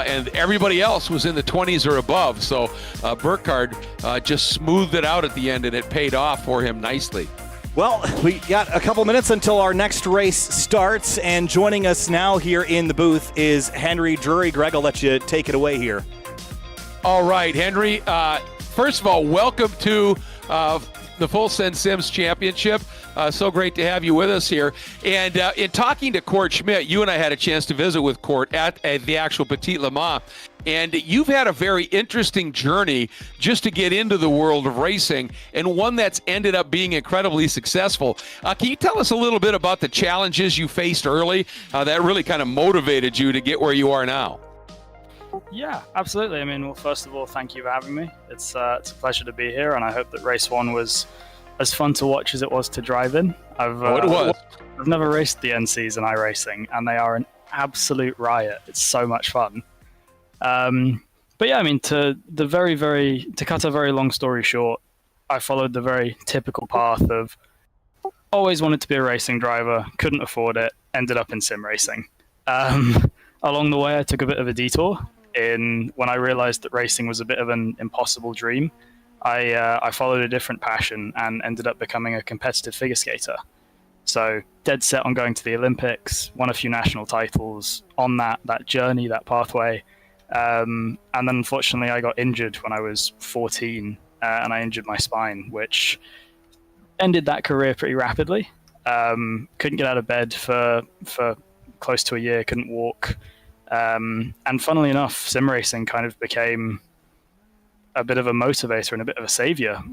And everybody else was in the 20s or above. So Burkhardt just smoothed it out at the end, and it paid off for him nicely. Well, we got a couple minutes until our next race starts, and joining us now here in the booth is Henry Drury. Greg, I'll let you take it away here. All right, Henry. First of all, welcome to the Full Send Sims Championship. So great to have you with us here. And in talking to Court Schmidt, you and I had a chance to visit with Court at the actual Petit Le Mans. And you've had a very interesting journey just to get into the world of racing, and one that's ended up being incredibly successful. Can you tell us a little bit about the challenges you faced early that really kind of motivated you to get where you are now? Yeah, absolutely. I mean, well, first of all, thank you for having me. It's a pleasure to be here, and I hope that race 1 was as fun to watch as it was to drive in. It was. I've never raced the NCs in iRacing, and they are an absolute riot. It's so much fun. But yeah, I mean, to cut a very long story short, I followed the very typical path of always wanted to be a racing driver, couldn't afford it, ended up in sim racing. Along the way, I took a bit of a detour when I realized that racing was a bit of an impossible dream. I followed a different passion and ended up becoming a competitive figure skater. So dead set on going to the Olympics, won a few national titles on that journey, that pathway. And then unfortunately I got injured when I was 14 and I injured my spine, which ended that career pretty rapidly. Couldn't get out of bed for close to a year, couldn't walk. And funnily enough, sim racing kind of became a bit of a motivator and a bit of a savior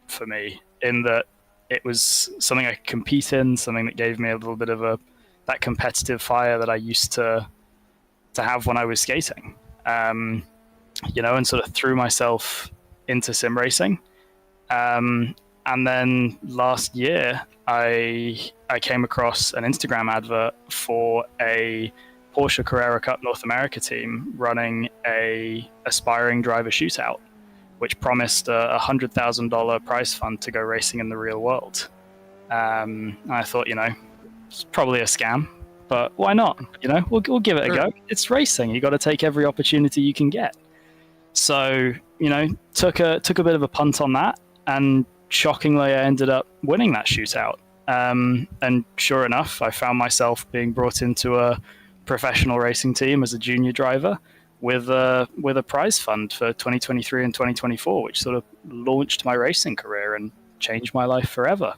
for me, in that it was something I could compete in, something that gave me a little bit of that competitive fire that I used to have when I was skating. And sort of threw myself into sim racing. And then last year, I came across an Instagram advert for a Porsche Carrera Cup North America team running a aspiring driver shootout, which promised a $100,000 prize fund to go racing in the real world. And I thought, it's probably a scam, but why not? We'll give it a go. It's racing. You got to take every opportunity you can get. So, took a bit of a punt on that, and shockingly, I ended up winning that shootout. And sure enough, I found myself being brought into a professional racing team as a junior driver with a prize fund for 2023 and 2024, which sort of launched my racing career and changed my life forever.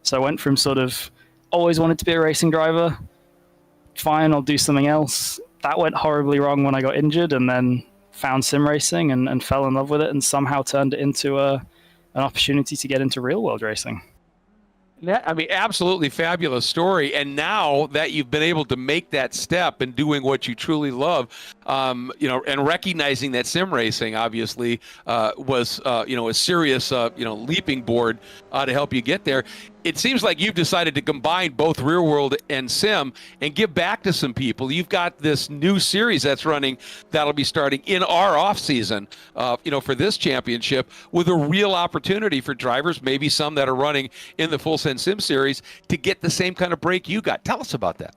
So I went from sort of always wanted to be a racing driver, fine, I'll do something else. That went horribly wrong when I got injured, and then found sim racing and fell in love with it, and somehow turned it into an opportunity to get into real world racing. I mean, absolutely fabulous story. And now that you've been able to make that step and doing what you truly love, and recognizing that sim racing obviously was, a serious, leaping board to help you get there. It seems like you've decided to combine both real world and sim and give back to some people. You've got this new series that's running that'll be starting in our off season, for this championship, with a real opportunity for drivers, maybe some that are running in the Full Send Sim series, to get the same kind of break you got. Tell us about that.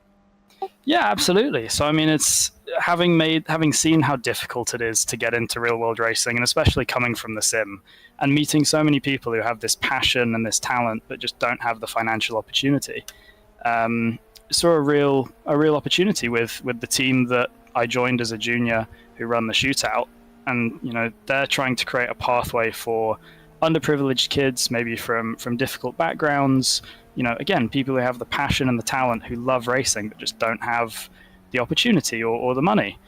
Yeah, absolutely. So, I mean, it's having seen how difficult it is to get into real world racing, and especially coming from the sim, and meeting so many people who have this passion and this talent but just don't have the financial opportunity. Saw a real opportunity with the team that I joined as a junior, who run the shootout, and they're trying to create a pathway for underprivileged kids, maybe from difficult backgrounds. Again, people who have the passion and the talent, who love racing, but just don't have the opportunity or the money.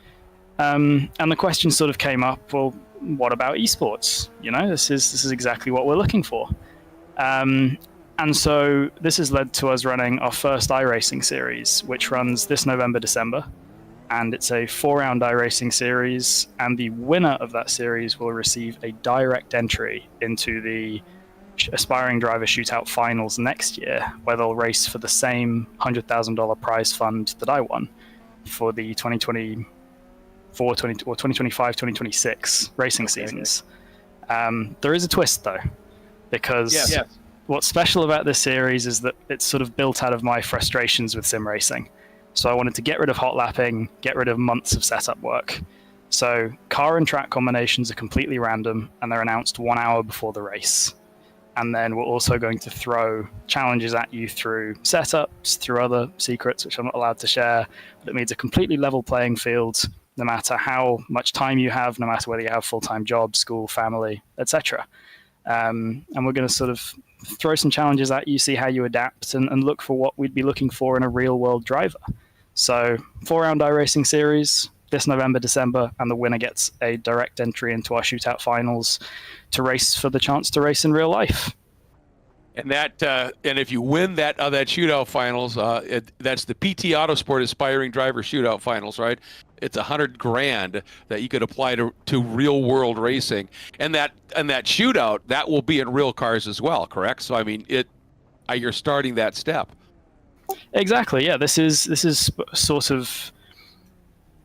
And the question sort of came up, well, what about esports? This is exactly what we're looking for. And so this has led to us running our first iRacing series, which runs this November, December. And it's a 4-round iRacing series, and the winner of that series will receive a direct entry into the Aspiring Driver Shootout Finals next year, where they'll race for the same $100,000 prize fund that I won for the 2025-2026 racing seasons. There is a twist, though, because what's special about this series is that it's sort of built out of my frustrations with sim racing. So I wanted to get rid of hot lapping, get rid of months of setup work. So car and track combinations are completely random, and they're announced 1 hour before the race. And then we're also going to throw challenges at you through setups, through other secrets, which I'm not allowed to share. But it means a completely level playing field, no matter how much time you have, no matter whether you have full-time job, school, family, etc. And we're going to sort of throw some challenges at you, see how you adapt, and look for what we'd be looking for in a real-world driver. So 4-round iRacing series this November, December, and the winner gets a direct entry into our shootout finals to race for the chance to race in real life. And and if you win that shootout finals, that's the PT Autosport Aspiring Driver Shootout Finals, right? It's $100,000 that you could apply to real world racing, and that shootout that will be in real cars as well, correct? So I mean, you're starting that step. Exactly. Yeah. This is sort of,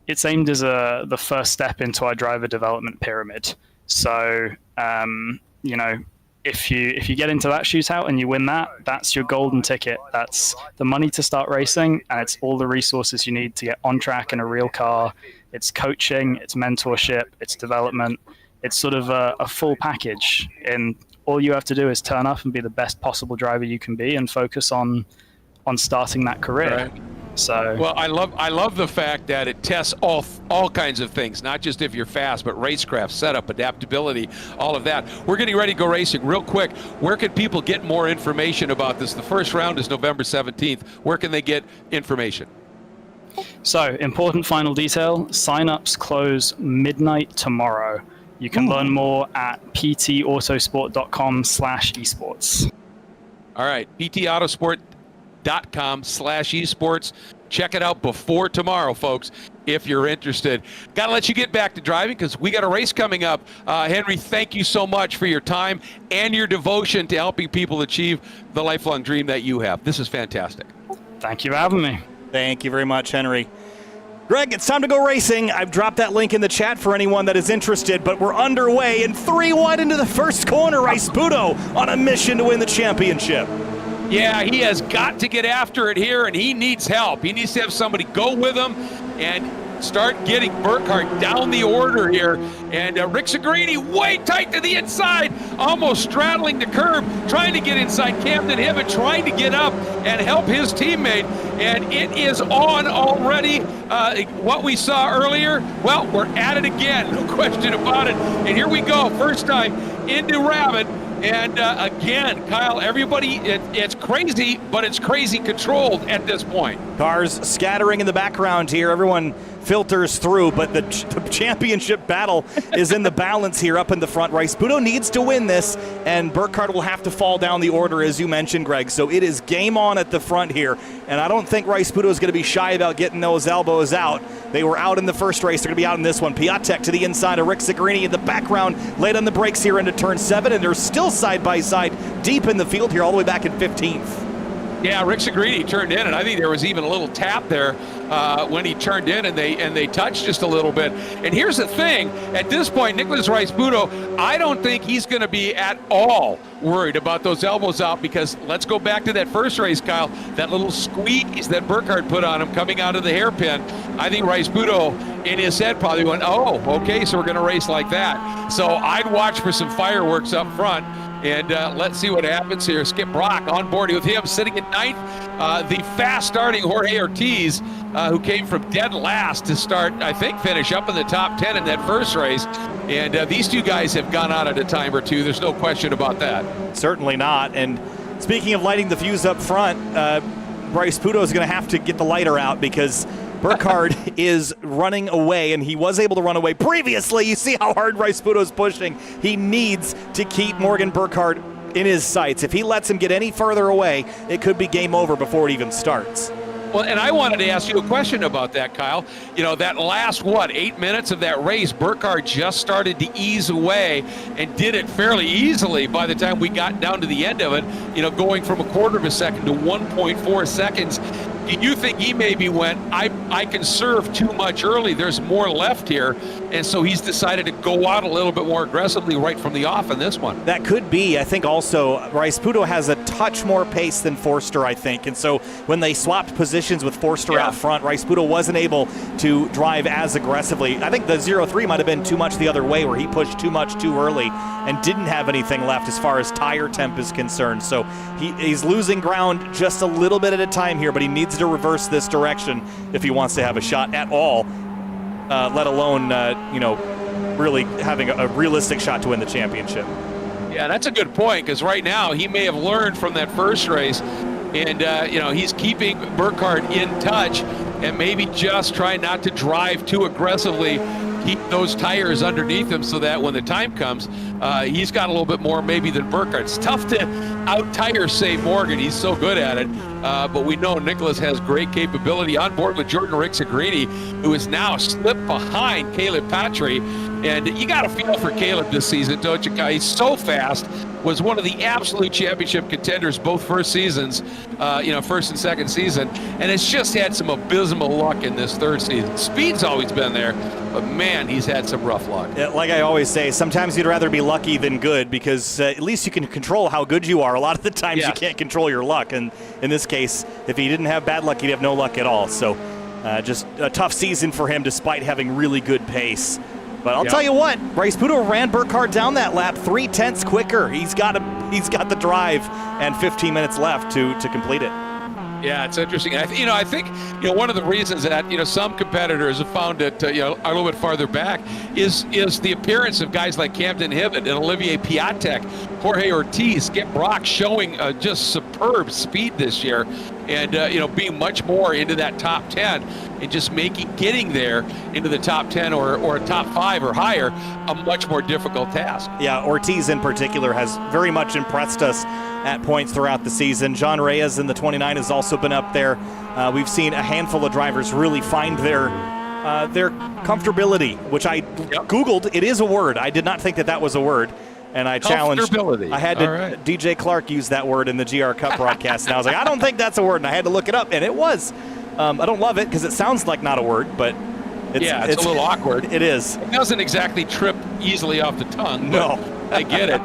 it's aimed as the first step into our driver development pyramid. So if you get into that shootout and you win that, that's your golden ticket. That's the money to start racing, and it's all the resources you need to get on track in a real car. It's coaching, it's mentorship, it's development. It's sort of a full package, and all you have to do is turn up and be the best possible driver you can be, and focus on starting that career. Right. So, well, I love the fact that it tests all kinds of things, not just if you're fast, but racecraft, setup, adaptability, all of that. We're getting ready to go racing. Real quick, where can people get more information about this? The first round is November 17th. Where can they get information? So, important final detail, sign-ups close midnight tomorrow. You can learn more at ptautosport.com/esports. All right, ptautosport.com/esports. Check it out before tomorrow, folks, if you're interested. Got to let you get back to driving because we got a race coming up. Henry, thank you so much for your time and your devotion to helping people achieve the lifelong dream that you have. This is fantastic. Thank you for having me. Thank you very much, Henry. Greg, it's time to go racing. I've dropped that link in the chat for anyone that is interested, but we're underway in 3 wide into the first corner. Rasputo on a mission to win the championship. Yeah, he has got to get after it here, and he needs help. He needs to have somebody go with him and start getting Burkhardt down the order here. And Rick Segrini way tight to the inside, almost straddling the curb, trying to get inside Camden Hibbett, trying to get up and help his teammate. And it is on already. What we saw earlier, well, we're at it again, no question about it. And here we go, first time into Rabbit. And again, Kyle, everybody, it's crazy, but it's crazy controlled at this point. Cars scattering in the background here. Everyone filters through, but the championship battle is in the balance here up in the front. Ricebuto needs to win this, and Burkhardt will have to fall down the order, as you mentioned, Greg. So it is game on at the front here, and I don't think Ricebuto is going to be shy about getting those elbows out. They were out in the first race. They're going to be out in this one. Piatek to the inside of Rick Zagrini in the background, late on the brakes here into turn 7, and they're still side by side deep in the field here, all the way back in 15th. Yeah, Rick Zagrini turned in, and I think there was even a little tap there when he turned in, and they touched just a little bit. And here's the thing: at this point, Nicholas Ricebuto, I don't think he's going to be at all worried about those elbows out, because let's go back to that first race, Kyle. That little squeeze that Burkhardt put on him coming out of the hairpin. I think Ricebuto in his head probably went, "Oh, okay, so we're going to race like that." So I'd watch for some fireworks up front. And let's see what happens here. Skip Brock on board with him, sitting at 9th. The fast-starting Jorge Ortiz, who came from dead last to start, I think, finish up in the top 10 in that first race. And these two guys have gone out at a time or two. There's no question about that. Certainly not. And speaking of lighting the fuse up front, Ricebuto is going to have to get the lighter out, because Burkhardt is running away, and he was able to run away previously. You see how hard Ricebuto is pushing. He needs to keep Morgan Burkhardt in his sights. If he lets him get any further away, it could be game over before it even starts. Well, and I wanted to ask you a question about that, Kyle. You know, that last, 8 minutes of that race, Burkhardt just started to ease away and did it fairly easily by the time we got down to the end of it, going from a quarter of a second to 1.4 seconds. Do you think he maybe went, I conserved too much early, there's more left here, and so he's decided to go out a little bit more aggressively right from the off in this one? That could be. I think also Ricebuto has a touch more pace than Forster, I think, and so when they swapped positions with Forster out front, Ricebuto wasn't able to drive as aggressively. I think the 0-3 might have been too much the other way, where he pushed too much too early and didn't have anything left as far as tire temp is concerned. So he's losing ground just a little bit at a time here, but he needs to reverse this direction if he wants to have a shot at all, let alone really having a realistic shot to win the championship. Yeah, that's a good point, because right now he may have learned from that first race, and he's keeping Burkhardt in touch, and maybe just trying not to drive too aggressively, keep those tires underneath him, so that when the time comes, he's got a little bit more maybe than Burkhardt. It's tough to out-tire save Morgan. He's so good at it. But we know Nicholas has great capability on board with Jordan Rick Zagrini, who is now slipped behind Caleb Patry. And you got to feel for Caleb this season, don't you, Kai? He's so fast, was one of the absolute championship contenders both first seasons, first and second season, and has just had some abysmal luck in this third season. Speed's always been there, but man, he's had some rough luck. Yeah, like I always say, sometimes you'd rather be lucky than good, because at least you can control how good you are. A lot of the times you can't control your luck, and in this case, if he didn't have bad luck, he'd have no luck at all. So just a tough season for him despite having really good pace. But I'll tell you what, Ricebuto ran Burkhardt down that lap 0.3 quicker. He's got the drive and 15 minutes left to complete it. Yeah, it's interesting. I think one of the reasons that some competitors have found it a little bit farther back is the appearance of guys like Camden Hibbett and Olivier Piatek, Jorge Ortiz, Skip Brock showing just superb speed this year, and being much more into that top 10 and just getting there into the top 10 or a top 5 or higher a much more difficult task. Yeah, Ortiz in particular has very much impressed us at points throughout the season. John Reyes in the 29 has also been up there. We've seen a handful of drivers really find their comfortability, which I Googled. It is a word. I did not think that was a word. And I challenged, I had to, DJ Clark used that word in the GR Cup broadcast, and I was like, I don't think that's a word, and I had to look it up, and it was. I don't love it because it sounds like not a word, but it's a little awkward. It is. It doesn't exactly trip easily off the tongue. No. I get it.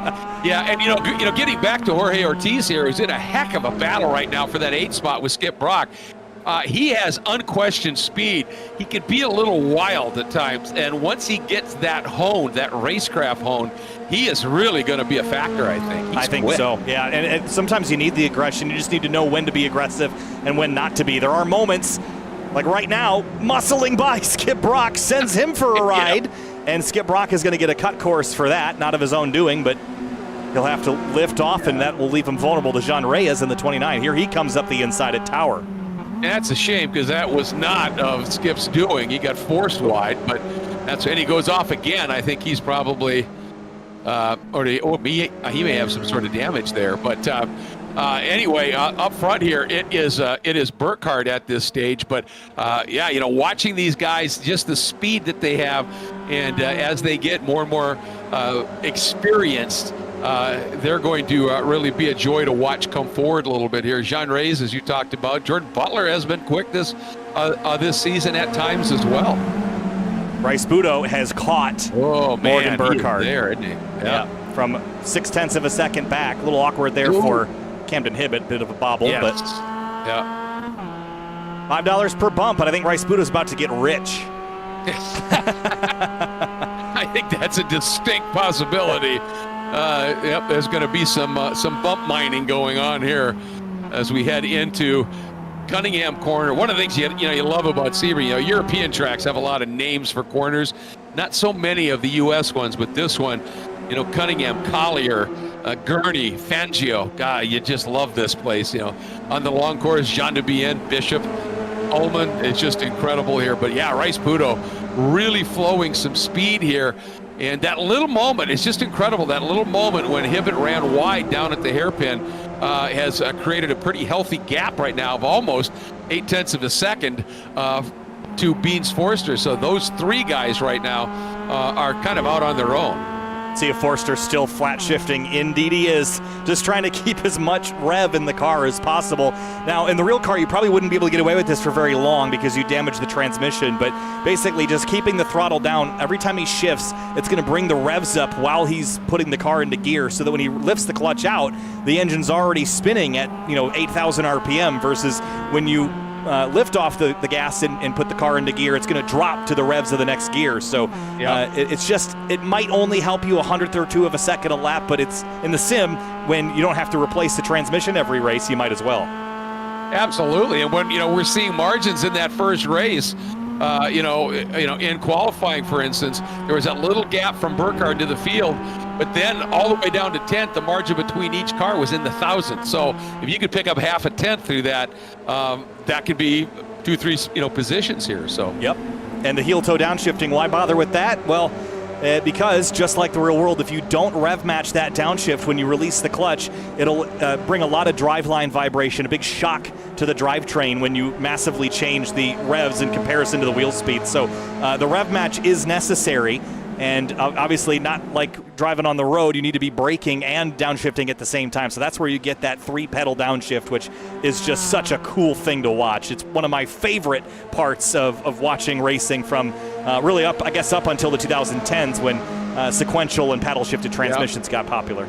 Yeah, and getting back to Jorge Ortiz here, who's in a heck of a battle right now for that 8 spot with Skip Brock. He has unquestioned speed. He can be a little wild at times, and once he gets that honed, that racecraft honed, he is really going to be a factor, I think. I think so, yeah. And sometimes you need the aggression. You just need to know when to be aggressive and when not to be. There are moments, like right now, muscling by Skip Brock, sends him for a ride, and Skip Brock is going to get a cut course for that, not of his own doing, but he'll have to lift off, and that will leave him vulnerable to Jean Reyes in the 29. Here he comes up the inside at Tower. That's a shame because that was not of Skip's doing. He got forced wide, but and he goes off again. I think he's probably, he may have some sort of damage there. But anyway, up front here, it is Burkhardt at this stage. But yeah, watching these guys, just the speed that they have, and as they get more and more experienced, they're going to really be a joy to watch come forward a little bit here. Jean Reyes, as you talked about, Jordan Butler has been quick this season at times as well. Bryce Budo has caught Morgan Burkhardt. There, isn't he? Yeah. From 0.6 of a second back. A little awkward there for Camden Hibbett, bit of a bobble. Yes. But yeah. $5 per bump, but I think Bryce Budo's about to get rich. I think that's a distinct possibility. Yep, there's going to be some bump mining going on here as we head into Cunningham Corner. One of the things you love about Sebring, European tracks have a lot of names for corners. Not so many of the U.S. ones, but this one, Cunningham, Collier, Gurney, Fangio. God, you just love this place. On the long course, Jean de Bien, Bishop, Ullman. It's just incredible here. But yeah, Bryce Budo really flowing some speed here. And that little moment, it's just incredible. That little moment when Hibbett ran wide down at the hairpin has created a pretty healthy gap right now of almost 0.8 of a second to Beans Forster. So those three guys right now are kind of out on their own. See if Forster still flat shifting. Indeed he is. Just trying to keep as much rev in the car as possible. Now, in the real car, you probably wouldn't be able to get away with this for very long because you damage the transmission, but basically just keeping the throttle down. Every time he shifts, it's going to bring the revs up while he's putting the car into gear so that when he lifts the clutch out, the engine's already spinning at 8,000 RPM versus when you lift off the gas and put the car into gear, it's going to drop to the revs of the next gear. So it might only help you 100th or 2 of a second a lap, but it's in the sim when you don't have to replace the transmission every race, you might as well. Absolutely, and when we're seeing margins in that first race. In qualifying, for instance, there was that little gap from Burkhardt to the field, but then all the way down to 10th, the margin between each car was in the thousands. So if you could pick up half a tenth through that, that could be 2-3 positions here. So yep. And the heel toe downshifting, why bother with that? Well, because just like the real world, if you don't rev match that downshift when you release the clutch, it'll bring a lot of driveline vibration, a big shock to the drivetrain when you massively change the revs in comparison to the wheel speed. So the rev match is necessary, and obviously not like driving on the road, you need to be braking and downshifting at the same time. So that's where you get that 3-pedal downshift, which is just such a cool thing to watch. It's one of my favorite parts of watching racing from really up until the 2010s when sequential and paddle shifted transmissions got popular.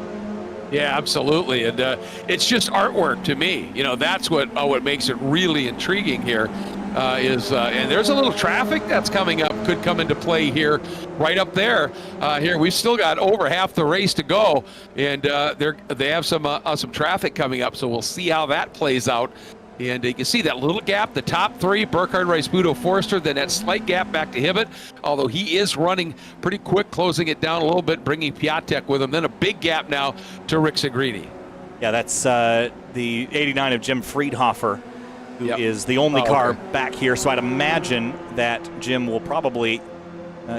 Yeah, absolutely, and it's just artwork to me. That's what makes it really intriguing here. And there's a little traffic that's coming up, could come into play here, right up there. Here we've still got over half the race to go, and they have some traffic coming up, so we'll see how that plays out. And you can see that little gap, the top three, Burkhardt, Bryce Budo, Forster, then that slight gap back to Hibbett, although he is running pretty quick, closing it down a little bit, bringing Piatek with him. Then a big gap now to Rick Segrini. Yeah, that's the 89 of Jim Friedhofer, who is the only car back here. So I'd imagine that Jim will probably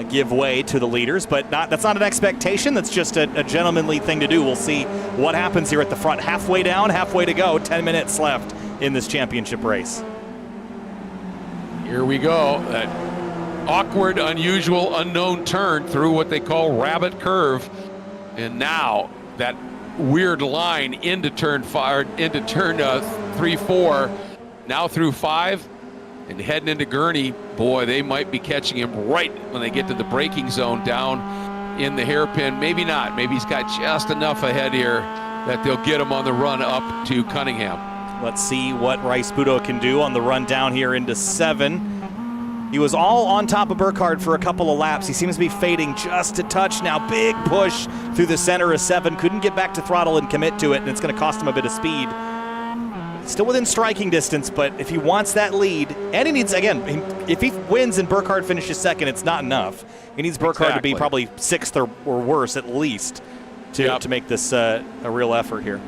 give way to the leaders, but that's not an expectation. That's just a gentlemanly thing to do. We'll see what happens here at the front. Halfway down, halfway to go, 10 minutes left in this championship race. Here we go. That awkward, unusual, unknown turn through what they call Rabbit Curve. And now that weird line into turn 3-4, now through 5, and heading into Gurney. Boy, they might be catching him right when they get to the braking zone down in the hairpin. Maybe not. Maybe he's got just enough ahead here that they'll get him on the run up to Cunningham. Let's see what Bryce Budo can do on the run down here into 7. He was all on top of Burkhardt for a couple of laps. He seems to be fading just a touch now. Big push through the center of 7. Couldn't get back to throttle and commit to it, and it's going to cost him a bit of speed. Still within striking distance, but if he wants that lead, and he needs, again, if he wins and Burkhardt finishes 2nd, it's not enough. He needs Burkhardt to be probably 6th or worse at least to make this a real effort here.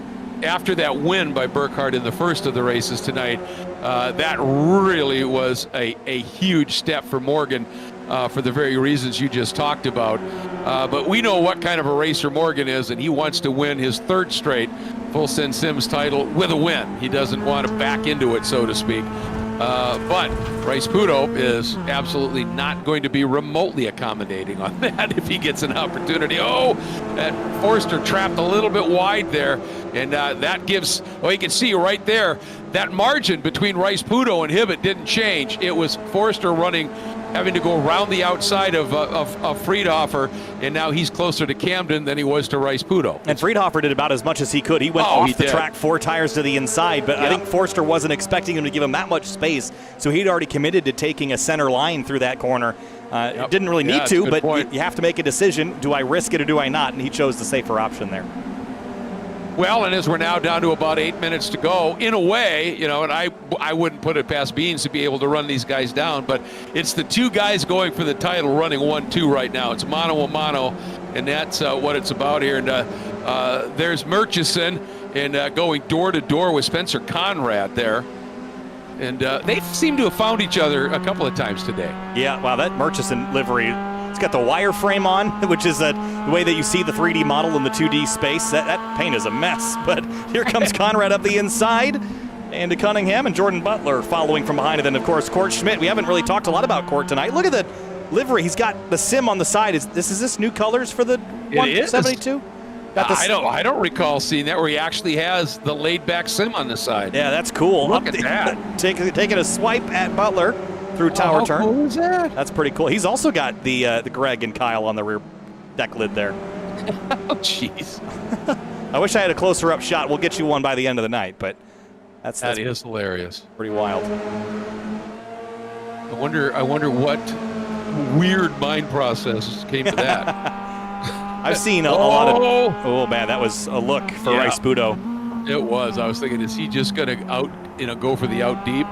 after that win by Burkhardt in the first of the races tonight, that really was a huge step for Morgan for the very reasons you just talked about. But we know what kind of a racer Morgan is, and he wants to win his third straight Full Send Sims title with a win. He doesn't want to back into it, so to speak. But Bryce Pudo is absolutely not going to be remotely accommodating on that if he gets an opportunity. Oh, that Forster trapped a little bit wide there, and that gives, well, you can see right there, that margin between Bryce Pudo and Hibbett didn't change. It was Forster having to go around the outside of Friedhofer, and now he's closer to Camden than he was to Bryce Pudo. And Friedhofer did about as much as he could. He went off the track 4 tires to the inside, but I think Forster wasn't expecting him to give him that much space, so he'd already committed to taking a center line through that corner. Didn't really need to, but you have to make a decision. Do I risk it or do I not? And he chose the safer option there. Well, and as we're now down to about 8 minutes to go, in a way, and I wouldn't put it past Beans to be able to run these guys down, but it's the two guys going for the title running 1-2 right now. It's mano a mano, and that's what it's about here. And there's Murchison, and going door to door with Spencer Conrad there. And they seem to have found each other a couple of times today. Yeah, wow, that Murchison livery, it's got the wireframe on, which is the way that you see the 3D model in the 2D space. That paint is a mess, but here comes Conrad up the inside, and to Cunningham and Jordan Butler following from behind. And then, of course, Court Schmidt. We haven't really talked a lot about Court tonight. Look at the livery. He's got the sim on the side. Is this new colors for the 172? I don't recall seeing that where he actually has the laid-back sim on the side. Yeah, that's cool. Look at that. Taking a swipe at Butler through tower turn. How cool is that? That's pretty cool. He's also got the Greg and Kyle on the rear deck lid there. Oh, jeez. I wish I had a closer up shot. We'll get you one by the end of the night, but that is hilarious. Pretty wild. I wonder what weird mind processes came to that. I've seen a lot of. Oh man, that was a look for Bryce Pudo. It was. I was thinking, is he just going to go for the out deep?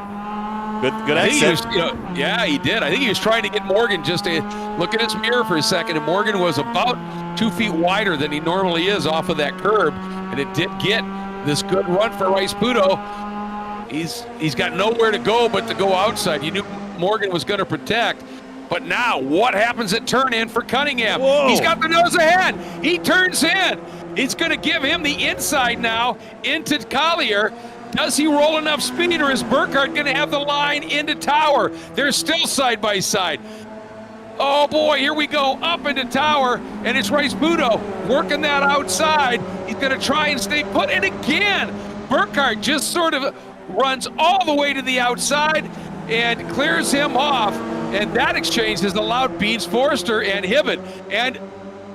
Good exit. He did. I think he was trying to get Morgan just to look at his mirror for a second, and Morgan was about 2 feet wider than he normally is off of that curb, and it did get this good run for Bryce Pudo. He's got nowhere to go but to go outside. You knew Morgan was going to protect. But now, what happens at turn in for Cunningham? Whoa. He's got the nose ahead. He turns in. It's going to give him the inside now into Collier. Does he roll enough speed, or is Burkhardt going to have the line into Tower? They're still side by side. Oh boy, here we go, up into Tower, and it's Bryce Pudo working that outside. He's going to try and stay put, and again, Burkhardt just sort of runs all the way to the outside and clears him off. And that exchange has allowed Beans Forster and Hibbett and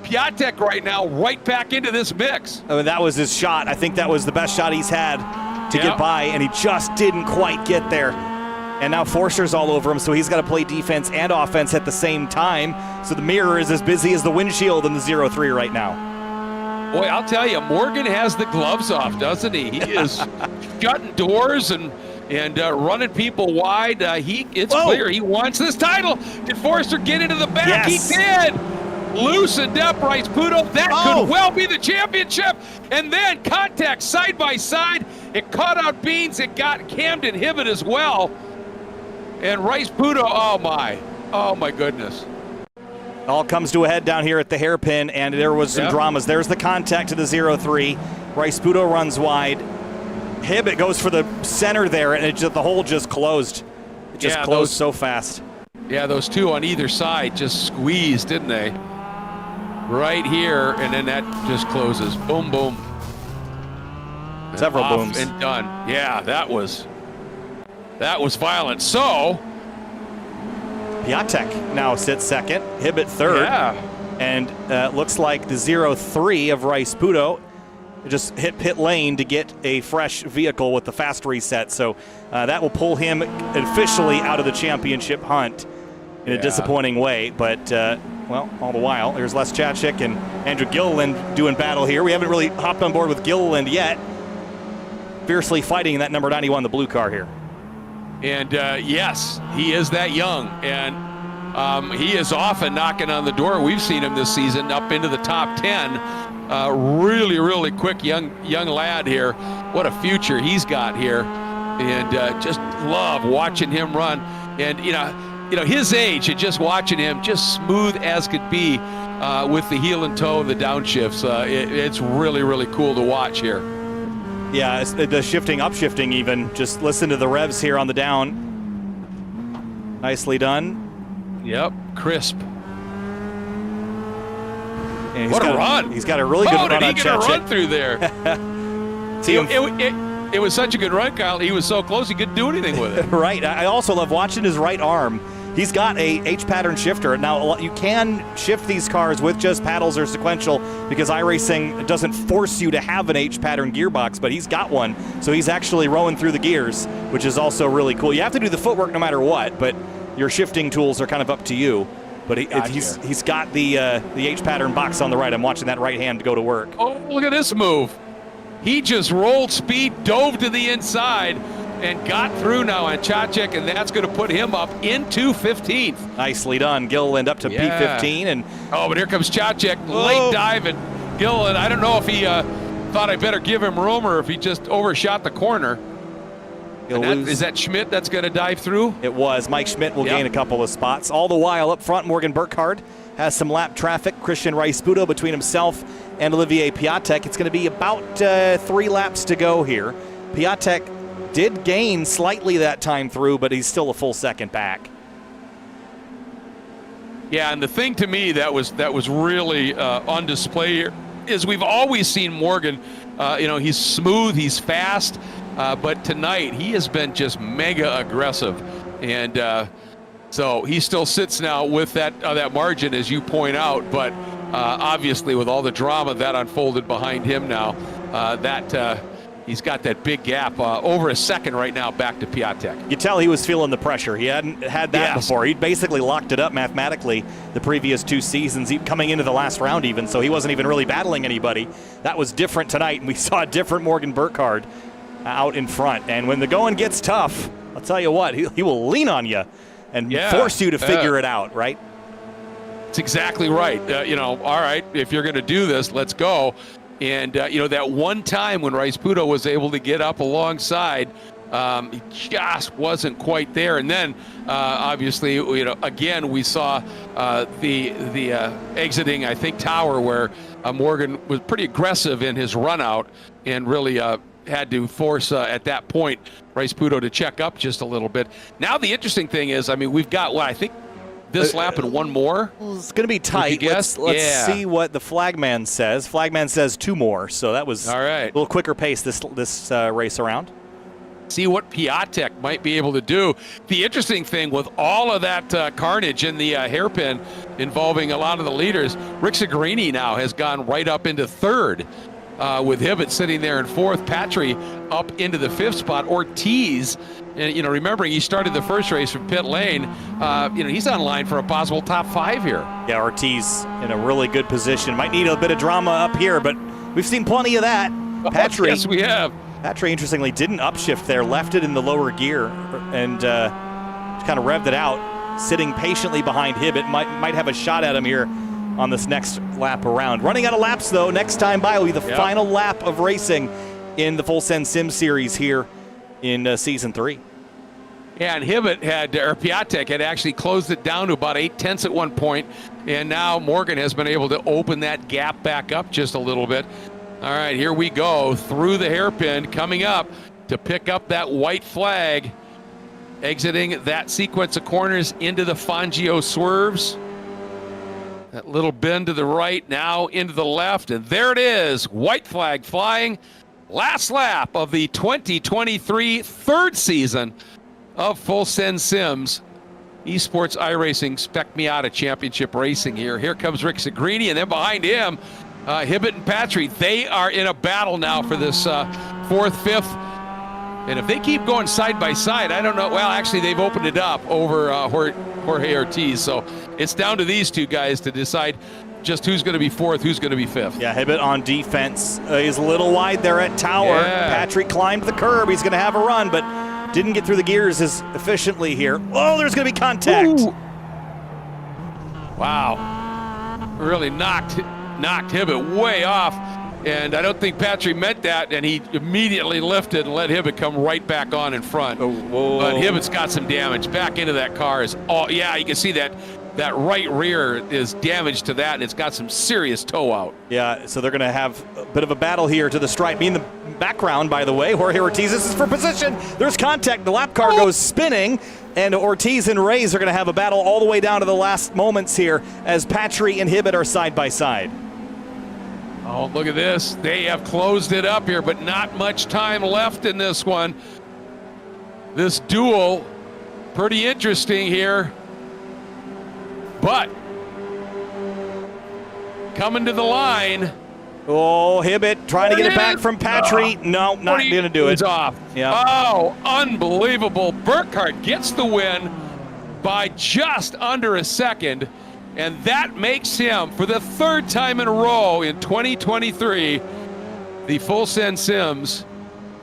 Piatek right now right back into this mix. I mean, that was his shot. I think that was the best shot he's had to get by, and he just didn't quite get there. And now Forster's all over him, so he's got to play defense and offense at the same time. So the mirror is as busy as the windshield in the 0-3 right now. Boy, I'll tell you, Morgan has the gloves off, doesn't he? He is shutting doors and running people wide. It's clear he wants this title. Did Forster get into the back? Yes. He did. Loosened up Bryce Pudo. That could well be the championship. And then contact side by side. It caught out Beans. It got Camden Hibbett as well. And Bryce Pudo, oh my goodness. All comes to a head down here at the hairpin, and there was some dramas. There's the contact to the 0-3. Bryce Pudo runs wide. Hibbett goes for the center there, and the hole just closed. It just closed so fast. Yeah, those two on either side just squeezed, didn't they? Right here, and then that just closes. Boom, boom. Several booms. And done. Yeah, that was violent. So Piatek now sits second. Hibbett third. Yeah. And looks like the 0-3 of Bryce Pudo just hit pit lane to get a fresh vehicle with the fast reset. So that will pull him officially out of the championship hunt in a disappointing way. But, well, all the while, there's Les Chachik and Andrew Gilliland doing battle here. We haven't really hopped on board with Gilliland yet. Fiercely fighting that number 91, the blue car here. And yes, he is that young. And He is often knocking on the door. We've seen him this season up into the top 10. Really, really quick young lad here. What a future he's got here. And just love watching him run. And, you know, his age, and just watching him just smooth as could be with the heel and toe and the downshifts. It's really, really cool to watch here. Yeah, it's the shifting, upshifting even. Just listen to the revs here on the down. Nicely done. Yep, crisp. And What a run! He's got a really good run on How did he get a run through there? It was such a good run, Kyle. He was so close he couldn't do anything with it. Right. I also love watching his right arm. He's got a H-pattern shifter. Now, you can shift these cars with just paddles or sequential because iRacing doesn't force you to have an H-pattern gearbox, but he's got one. So he's actually rowing through the gears, which is also really cool. You have to do the footwork no matter what, but your shifting tools are kind of up to you. But he's got the H-pattern box on the right. I'm watching that right hand go to work. Oh, look at this move. He just rolled speed, dove to the inside, and got through now on Chacek, and that's going to put him up into 15th. Nicely done. Gilliland up to P15. And oh, but here comes Chacek, late dive, and Gilliland, I don't know if he thought I better give him room or if he just overshot the corner. Is that Schmidt that's going to dive through? It was. Mike Schmidt will gain a couple of spots. All the while up front, Morgan Burkhardt has some lap traffic. Christian Rice-Budo between himself and Olivier Piatek. It's going to be about 3 laps to go here. Piatek did gain slightly that time through, but he's still a full second back. Yeah, and the thing to me that was really on display here is we've always seen Morgan. He's smooth, he's fast, but tonight he has been just mega aggressive, and so he still sits now with that margin, as you point out. But obviously, with all the drama that unfolded behind him now, he's got that big gap over a second right now back to Piatek. You tell he was feeling the pressure. He hadn't had that before. He'd basically locked it up mathematically the previous 2 seasons, coming into the last round even, so he wasn't even really battling anybody. That was different tonight, and we saw a different Morgan Burkhardt out in front. And when the going gets tough, I'll tell you what, he will lean on you and force you to figure it out, right? That's exactly right. All right, if you're going to do this, let's go. And, that one time when Rice-Budo was able to get up alongside, he just wasn't quite there. And then, obviously, again, we saw the exiting, I think, tower where Morgan was pretty aggressive in his run out and really had to force, at that point, Rice-Budo to check up just a little bit. Now, the interesting thing is, we've got, I think, this lap and one more. It's going to be tight. Let's see what the flagman says. Flagman says 2 more, so that was all right. A little quicker pace this race around. See what Piatek might be able to do. The interesting thing with all of that carnage in the hairpin involving a lot of the leaders, Rick Segrini now has gone right up into 3rd. With Hibbett sitting there in 4th, Patry up into the 5th spot. Ortiz, and remembering he started the first race from pit lane, he's on line for a possible top 5 here. Yeah, Ortiz in a really good position. Might need a bit of drama up here, but we've seen plenty of that. Patry, yes, we have. Patry, interestingly, didn't upshift there, left it in the lower gear, and kind of revved it out, sitting patiently behind Hibbett. Might have a shot at him here on this next lap around. Running out of laps, though. Next time by will be the final lap of racing in the Full Send Sim Series here in Season 3. Yeah, and Piatek had actually closed it down to about 8/10 at one point, and now Morgan has been able to open that gap back up just a little bit. All right, here we go through the hairpin, coming up to pick up that white flag, exiting that sequence of corners into the Fangio swerves. That little bend to the right, now into the left, and there it is, white flag flying. Last lap of the 2023 3rd season of Full Send Sims Esports iRacing Spec Miata Championship Racing here. Here comes Rick Segrini, and then behind him, Hibbett and Patry. They are in a battle now for this 4th, 5th. And if they keep going side by side, I don't know. Well, actually, they've opened it up over Jorge Ortiz. So it's down to these 2 guys to decide just who's going to be 4th, who's going to be 5th. Yeah, Hibbett on defense. He's a little wide there at Tower. Yeah. Patry climbed the curb. He's going to have a run, but didn't get through the gears as efficiently here. Oh, there's going to be contact. Ooh. Wow. Really knocked Hibbett way off. And I don't think Patrick meant that, and he immediately lifted and let Hibbett come right back on in front. Oh, whoa. But Hibbett's got some damage. Back into that car is all, yeah, you can see that right rear is damaged to that, and it's got some serious toe out. Yeah, so they're going to have a bit of a battle here to the stripe. Me in the background, by the way, Jorge Ortiz, this is for position. There's contact. The lap car goes spinning, and Ortiz and Reyes are going to have a battle all the way down to the last moments here as Patry and Hibbett are side by side. Oh, look at this. They have closed it up here, but not much time left in this one. This duel, pretty interesting here. But coming to the line. Oh, Hibbett trying to get it back from Patry. No, not going to do it. It's off. Yeah. Oh, unbelievable. Burkhardt gets the win by just under a second. And that makes him, for the third time in a row in 2023, the Full Send Sims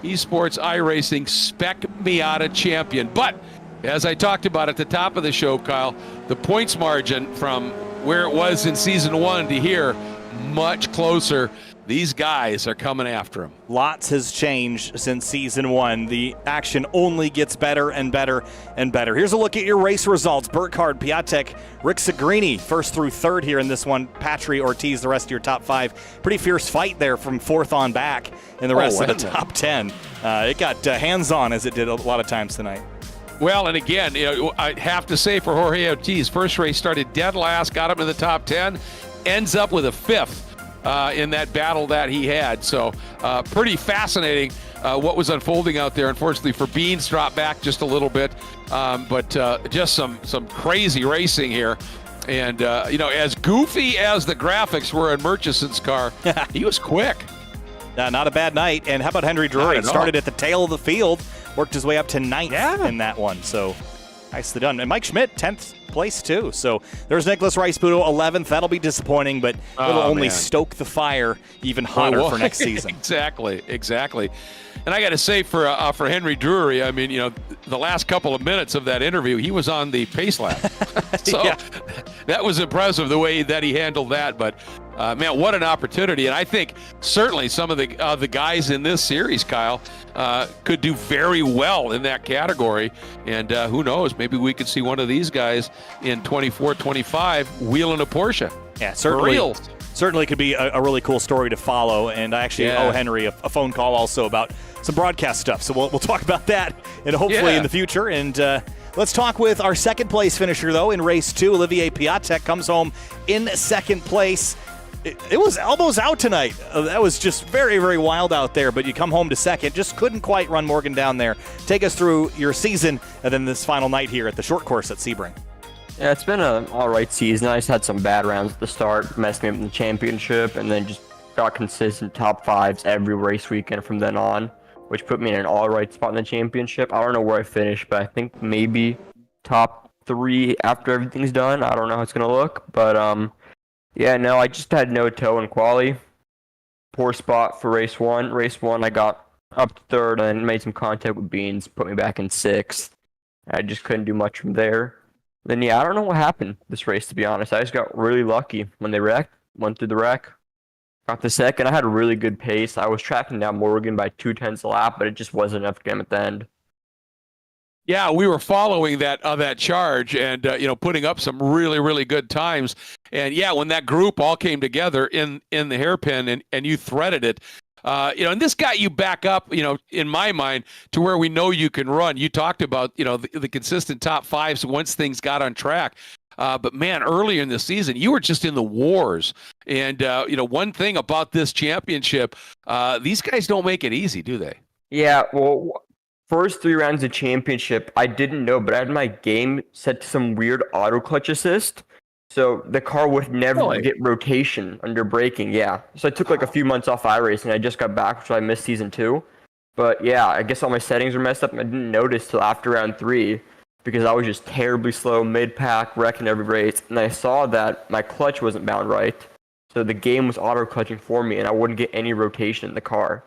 Esports iRacing Spec Miata champion. But as I talked about at the top of the show, Kyle, the points margin from where it was in Season 1 to here, much closer. These guys are coming after him. Lots has changed since Season 1. The action only gets better and better and better. Here's a look at your race results. Burkhardt, Piatek, Rick Segrini, first through third here in this one. Patry, Ortiz, the rest of your top five. Pretty fierce fight there from fourth on back in the rest of the top 10. It got hands-on as it did a lot of times tonight. Well, and again, I have to say for Jorge Ortiz, first race started dead last, got him in the top 10, ends up with a fifth in that battle that he had. So pretty fascinating what was unfolding out there. Unfortunately for Beans, dropped back just a little bit, but just some crazy racing here. And, as goofy as the graphics were in Murchison's car, he was quick. Not a bad night. And how about Henry Drury? Started at the tail of the field, worked his way up to ninth in that one. So nicely done. And Mike Schmidt, 10th place too. So there's Nicholas Rice-Budo, 11th. That'll be disappointing, but it'll only stoke the fire even hotter for next season. Exactly. And I got to say for Henry Drury, I mean, the last couple of minutes of that interview, he was on the pace lap. So that was impressive the way that he handled that. But man, what an opportunity. And I think certainly some of the guys in this series, Kyle, could do very well in that category. And who knows, maybe we could see one of these guys in 24, 25 wheeling a Porsche. Yeah, certainly. Certainly could be a really cool story to follow. And I actually owe Henry a phone call also about some broadcast stuff. So we'll talk about that and hopefully in the future. And let's talk with our second place finisher, though, in race 2. Olivier Piatek comes home in second place. It was elbows out tonight. That was just very, very wild out there, but you come home to second. Just couldn't quite run Morgan down there. Take us through your season and then this final night here at the short course at Sebring. Yeah, it's been an all-right season. I just had some bad rounds at the start, messed me up in the championship, and then just got consistent top fives every race weekend from then on, which put me in an all-right spot in the championship. I don't know where I finished, but I think maybe top 3 after everything's done. I don't know how it's going to look, but I just had no toe in quali. Poor spot for race 1. Race 1, I got up to 3rd and made some contact with Beans, put me back in 6th. I just couldn't do much from there. Then, I don't know what happened this race, to be honest. I just got really lucky when they wrecked, went through the wreck, got the second. I had a really good pace. I was tracking down Morgan by 2/10 a lap, but it just wasn't enough to get him at the end. Yeah, we were following that charge and putting up some really, really good times. And when that group all came together in the hairpin and you threaded it, and this got you back up, in my mind, to where we know you can run. You talked about the consistent top fives once things got on track. But man, earlier in the season, you were just in the wars. And one thing about this championship, these guys don't make it easy, do they? Yeah, well, first 3 rounds of championship, I didn't know, but I had my game set to some weird auto clutch assist. So the car would never get rotation under braking, So I took like a few months off iRacing. I just got back, so I missed season 2. But I guess all my settings were messed up, and I didn't notice till after round 3 because I was just terribly slow, mid-pack, wrecking every race. And I saw that my clutch wasn't bound right. So the game was auto-clutching for me, and I wouldn't get any rotation in the car.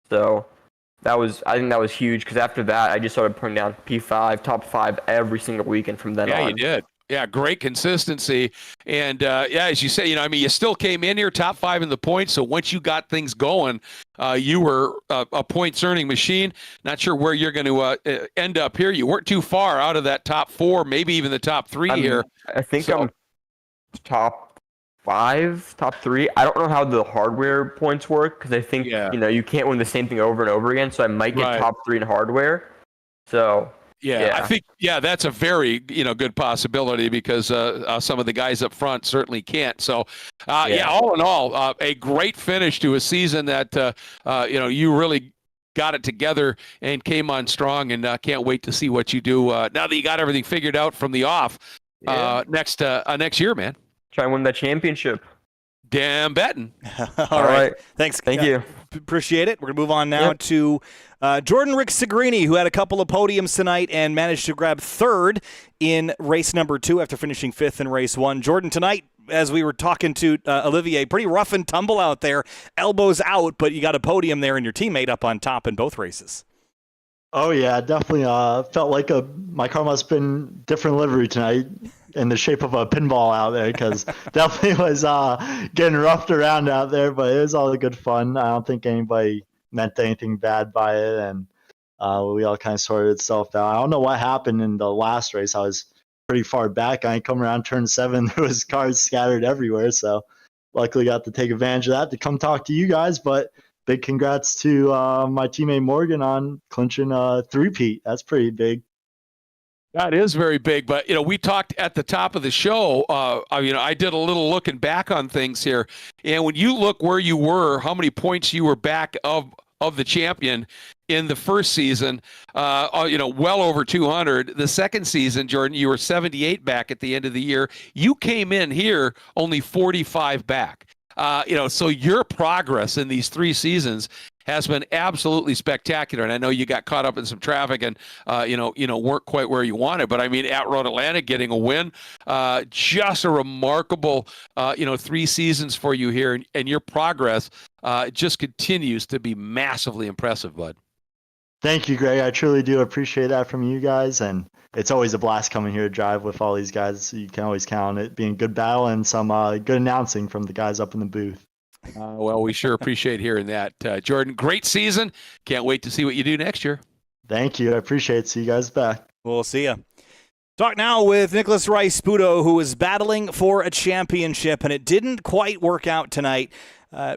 So I think that was huge because after that, I just started putting down P5, top 5 every single weekend from then on. Yeah, you did. Yeah, great consistency. And yeah, as you say, you still came in here top 5 in the points. So once you got things going, you were a points earning machine. Not sure where you're going to end up here. You weren't too far out of that top 4, maybe even the top 3 here. I think I'm top 5, top 3. I don't know how the hardware points work because I think you can't win the same thing over and over again. So I might get top 3 in hardware. So. Yeah, I think that's a very good possibility because some of the guys up front certainly can't. So all in all, a great finish to a season that you really got it together and came on strong, and can't wait to see what you do now that you got everything figured out from the off next year, man. Try and win that championship. Damn betting. All right. Thanks. Thank you. Appreciate it. We're going to move on now to Jordan Rick Segrini, who had a couple of podiums tonight and managed to grab 3rd in race number 2 after finishing 5th in race 1. Jordan, tonight, as we were talking to Olivier, pretty rough and tumble out there, elbows out, but you got a podium there and your teammate up on top in both races. Oh, yeah, definitely felt like my car must have been different livery tonight in the shape of a pinball out there because definitely was getting roughed around out there, but it was all good fun. I don't think anybody meant anything bad by it, and we all kind of sorted itself out. I don't know what happened in the last race. I was pretty far back. I come around turn 7, there was cars scattered everywhere, so luckily got to take advantage of that to come talk to you guys, but big congrats to my teammate Morgan on clinching a 3-peat. That's pretty big. That is very big, but we talked at the top of the show. I did a little looking back on things here, and when you look where you were, how many points you were back of the champion in the first season, well over 200. The second season, Jordan, you were 78 back at the end of the year. You came in here only 45 back. So your progress in these 3 seasons has been absolutely spectacular. And I know you got caught up in some traffic and, weren't quite where you wanted. But, at Road Atlanta, getting a win, just a remarkable, 3 seasons for you here. And your progress just continues to be massively impressive, bud. Thank you, Greg. I truly do appreciate that from you guys. And it's always a blast coming here to drive with all these guys. You can always count on it being a good battle and some good announcing from the guys up in the booth. Well, we sure appreciate hearing that. Jordan, great season. Can't wait to see what you do next year. Thank you. I appreciate it. See you guys back. We'll see you. Talk now with Nicholas Rice-Sputo, who is battling for a championship, and it didn't quite work out tonight.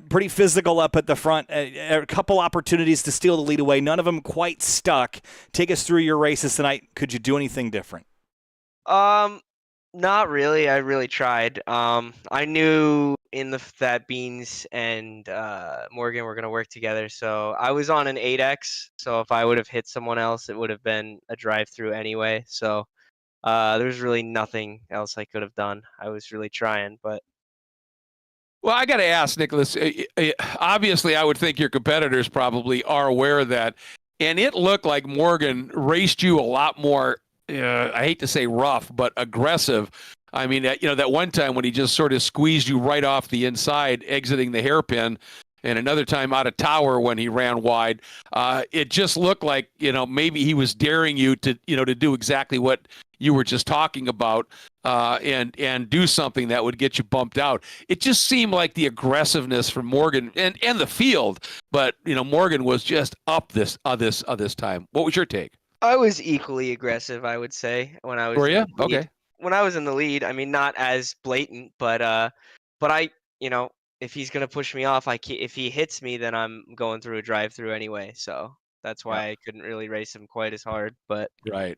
Pretty physical up at the front. A couple opportunities to steal the lead away. None of them quite stuck. Take us through your races tonight. Could you do anything different? Not really. I really tried. I knew that Beans and Morgan were going to work together, so I was on an 8X, so if I would have hit someone else, it would have been a drive-through anyway, so there's really nothing else I could have done. I was really trying, but... Well, I got to ask, Nicholas, obviously I would think your competitors probably are aware of that, and it looked like Morgan raced you a lot more, I hate to say rough, but aggressive. I mean, that one time when he just sort of squeezed you right off the inside, exiting the hairpin, and another time out of tower when he ran wide, it just looked like, maybe he was daring you to do exactly what you were just talking about, and do something that would get you bumped out. It just seemed like the aggressiveness from Morgan and the field, but Morgan was just up this time. What was your take? I was equally aggressive, I would say, when I was. Were you? In the lead. Okay. When I was in the lead, I mean, not as blatant, but I, if he's gonna push me off, if he hits me, then I'm going through a drive-through anyway. So that's why I couldn't really race him quite as hard. But right.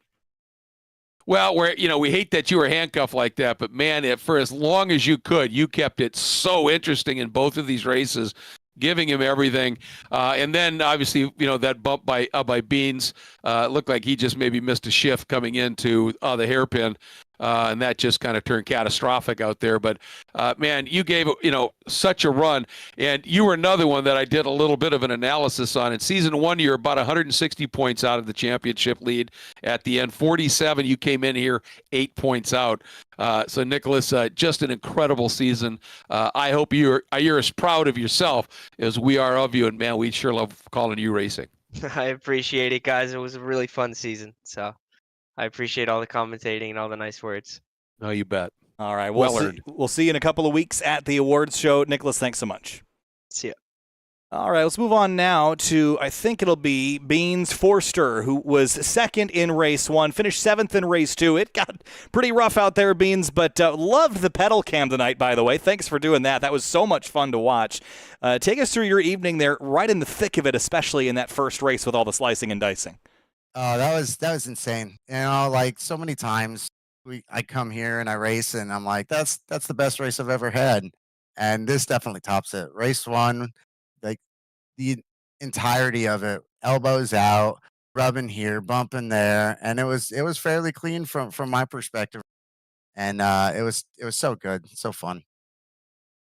Well, we hate that you were handcuffed like that, but man, for as long as you could, you kept it so interesting in both of these races, giving him everything. And then obviously, that bump by Beans looked like he just maybe missed a shift coming into the hairpin. And that just kind of turned catastrophic out there. But, man, you gave, such a run. And you were another one that I did a little bit of an analysis on. In season 1, you're about 160 points out of the championship lead. At the end, 47, you came in here 8 points out. So, Nicholas, just an incredible season. I hope you're as proud of yourself as we are of you. And, man, we sure love calling you racing. I appreciate it, guys. It was a really fun season. So I appreciate all the commentating and all the nice words. Oh, you bet. All right. Well earned. We'll see you in a couple of weeks at the awards show. Nicholas, thanks so much. See ya. All right, let's move on now to, I think it'll be Beans Forster, who was second in race 1, finished 7th in race 2. It got pretty rough out there, Beans, but loved the pedal cam tonight, by the way. Thanks for doing that. That was so much fun to watch. Take us through your evening there, right in the thick of it, especially in that first race with all the slicing and dicing. Oh, that was insane. You know, like so many times I come here and I race and I'm like, that's the best race I've ever had. And this definitely tops it. Race 1, like the entirety of it, elbows out, rubbing here, bumping there, and it was fairly clean from my perspective. And it was so good, so fun.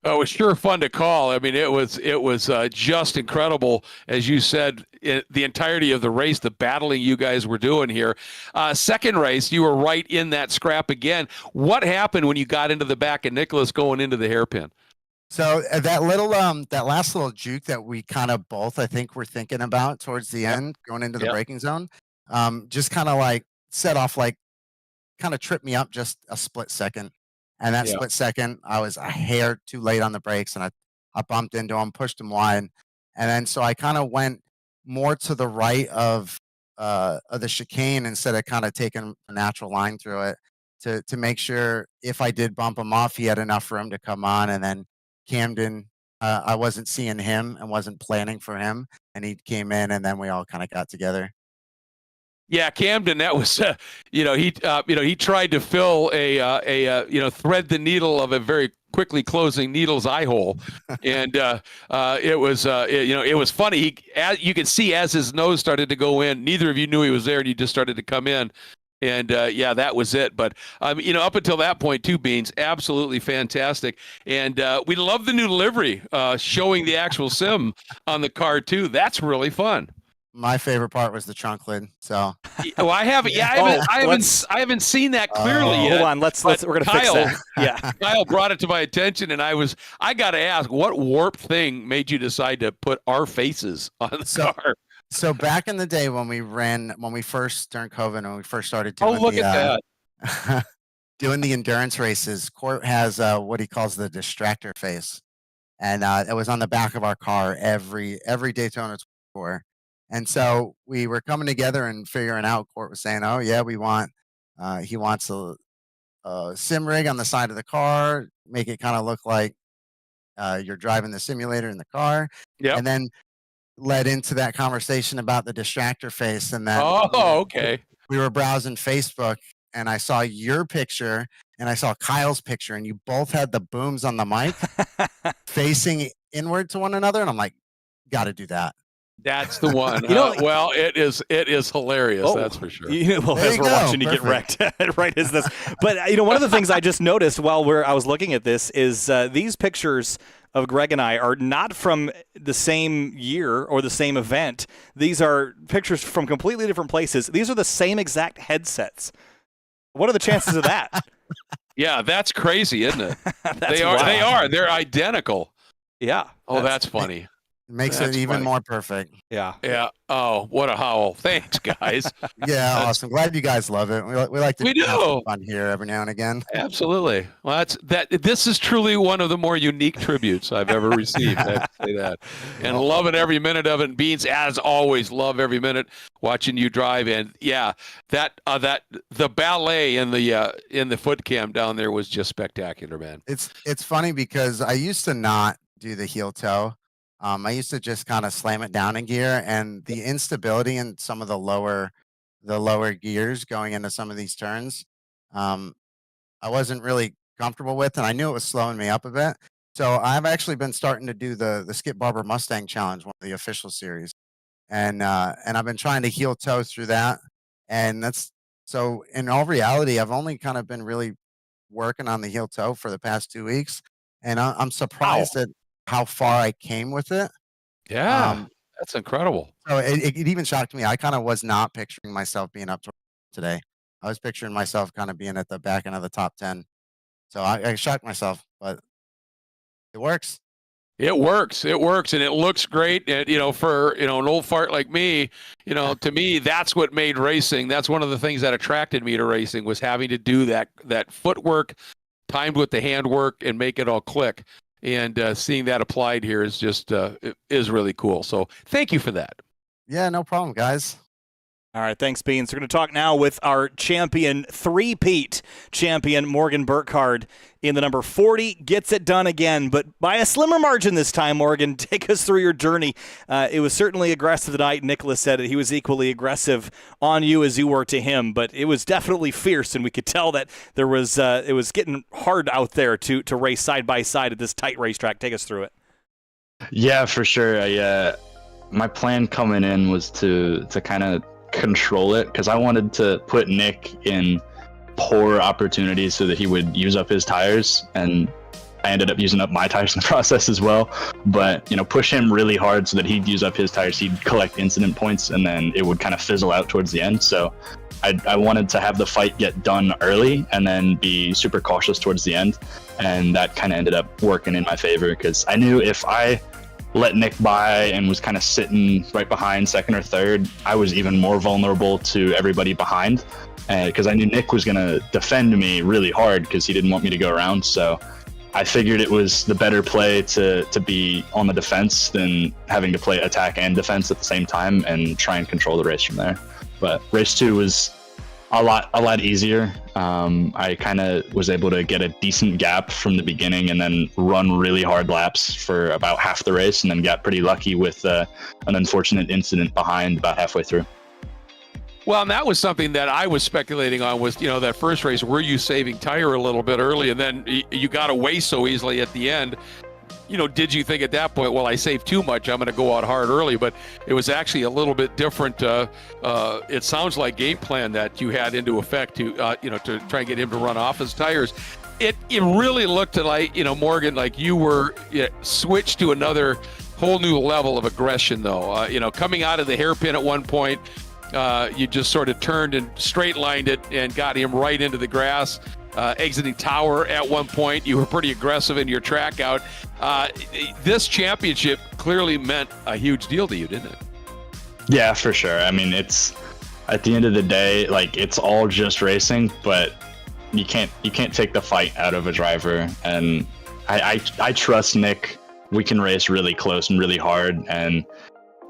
Oh, it was sure fun to call. I mean, it was just incredible, as you said, the entirety of the race, the battling you guys were doing here. Second race, you were right in that scrap again. What happened when you got into the back of Nicholas going into the hairpin? So that little that last little juke that we kind of both I think were thinking about towards the end, going into the braking zone, just kind of like set off like kind of tripped me up just a split second. And that split second, I was a hair too late on the brakes, and I bumped into him, pushed him wide, and then so I kind of went more to the right of the chicane instead of kind of taking a natural line through it to make sure if I did bump him off, he had enough room to come on. And then Camden, I wasn't seeing him and wasn't planning for him, and he came in, and then we all kind of got together. Yeah, Camden, that was, he tried to fill thread the needle of a very quickly closing needle's eye hole, and it was funny. You could see as his nose started to go in, neither of you knew he was there, and he just started to come in. And that was it. But up until that point, too, Beans, absolutely fantastic. And we love the new livery, showing the actual sim on the car too. That's really fun. My favorite part was the trunk lid. So, well, I haven't. Yeah, I haven't seen that clearly yet. Hold on, we're gonna fix that. Yeah, Kyle brought it to my attention, and I got to ask, what warped thing made you decide to put our faces on the car? So back in the day when we first during COVID, when we first started doing at that. doing the endurance races, Court has what he calls the distractor face, and it was on the back of our car every Daytona 24. And so we were coming together and figuring out. Court was saying, "Oh yeah, he wants a sim rig on the side of the car, make it kind of look like you're driving the simulator in the car." Yeah, and then led into that conversation about the distractor face, and that okay. We were browsing Facebook, and I saw your picture and I saw Kyle's picture, and you both had the booms on the mic facing inward to one another, and I'm like, got to do that. That's the one. Well, it is hilarious. Oh, that's for sure. Well, as we're watching you get wrecked, right? Is this? But one of the things I just noticed while I was looking at this is these pictures of Greg and I are not from the same year or the same event. These are pictures from completely different places. These are the same exact headsets. What are the chances of that? Yeah, that's crazy, isn't it? They are. They're identical. Yeah. Oh, that's funny. Makes it even more perfect. Yeah. Yeah. Oh, what a howl. Thanks, guys. Yeah, awesome. Glad you guys love it. We like to have some fun here every now and again. Absolutely. Well, this is truly one of the more unique tributes I've ever received. I have to say that. And loving every minute of it. And Beans, as always, love every minute watching you drive. And yeah, the ballet in the foot cam down there was just spectacular, man. It's funny because I used to not do the heel toe. I used to just kind of slam it down in gear, and the instability in some of the lower gears going into some of these turns, I wasn't really comfortable with, and I knew it was slowing me up a bit. So I've actually been starting to do the Skip Barber Mustang Challenge, one of the official series, and I've been trying to heel toe through that, and that's so. In all reality, I've only kind of been really working on the heel toe for the past 2 weeks, and I'm surprised at how far I came with it. Yeah, that's incredible. So it even shocked me. I kind of was not picturing myself being up today. I was picturing myself kind of being at the back end of the top 10. So I shocked myself, but it works. It works, and it looks great. And, for an old fart like me, to me, that's what made racing. That's one of the things that attracted me to racing, was having to do that footwork, timed with the handwork, and make it all click. And seeing that applied here is just is really cool. So thank you for that. Yeah, no problem, guys. All right, thanks, Beans. We're going to talk now with our champion, three-peat champion, Morgan Burkhardt, in the number 40. Gets it done again, but by a slimmer margin this time. Morgan, take us through your journey. It was certainly aggressive tonight. Nicholas said it. He was equally aggressive on you as you were to him, but it was definitely fierce, and we could tell that there was it was getting hard out there to race side by side at this tight racetrack. Take us through it. Yeah, for sure. My plan coming in was to kind of control it, because I wanted to put Nick in poor opportunities so that he would use up his tires, and I ended up using up my tires in the process as well. But push him really hard so that he'd use up his tires, he'd collect incident points, and then it would kind of fizzle out towards the end. So I wanted to have the fight get done early and then be super cautious towards the end, and that kind of ended up working in my favor, because I knew if I let Nick by and was kind of sitting right behind second or third, I was even more vulnerable to everybody behind, because I knew Nick was going to defend me really hard because he didn't want me to go around. So I figured it was the better play to be on the defense than having to play attack and defense at the same time and try and control the race from there. But race 2 was a lot easier. I kind of was able to get a decent gap from the beginning and then run really hard laps for about half the race, and then got pretty lucky with an unfortunate incident behind about halfway through. Well, and that was something that I was speculating on, was, that first race, were you saving tire a little bit early, and then you got away so easily at the end? Did you think at that point, well, I saved too much, I'm going to go out hard early? But it was actually a little bit different. It sounds like game plan that you had into effect to try and get him to run off his tires. It really looked like, Morgan, like you were switched to another whole new level of aggression, though. Coming out of the hairpin at one point, you just sort of turned and straight lined it and got him right into the grass. Exiting tower at one point, you were pretty aggressive in your track out. This championship clearly meant a huge deal to you, didn't it? Yeah, for sure. I mean, it's at the end of the day, like, it's all just racing, but you can't take the fight out of a driver. And I trust Nick. We can race really close and really hard. And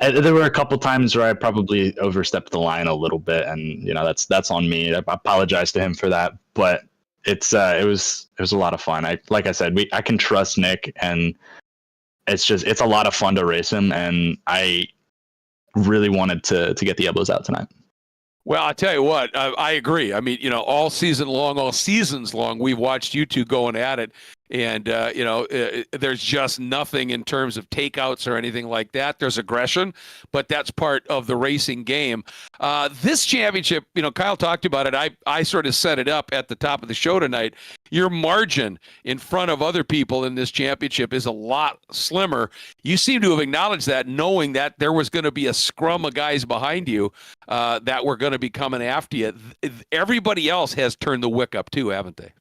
there were a couple times where I probably overstepped the line a little bit, and that's on me. I apologize to him for that, but it was a lot of fun. Like I said, I can trust Nick, and it's a lot of fun to race him, and I really wanted to get the elbows out tonight. Well, I tell you what, I agree. I mean, all seasons long, we've watched you two going at it. And, there's just nothing in terms of takeouts or anything like that. There's aggression, but that's part of the racing game. This championship, Kyle talked about it. I sort of set it up at the top of the show tonight. Your margin in front of other people in this championship is a lot slimmer. You seem to have acknowledged that, knowing that there was going to be a scrum of guys behind you that were going to be coming after you. Everybody else has turned the wick up too, haven't they?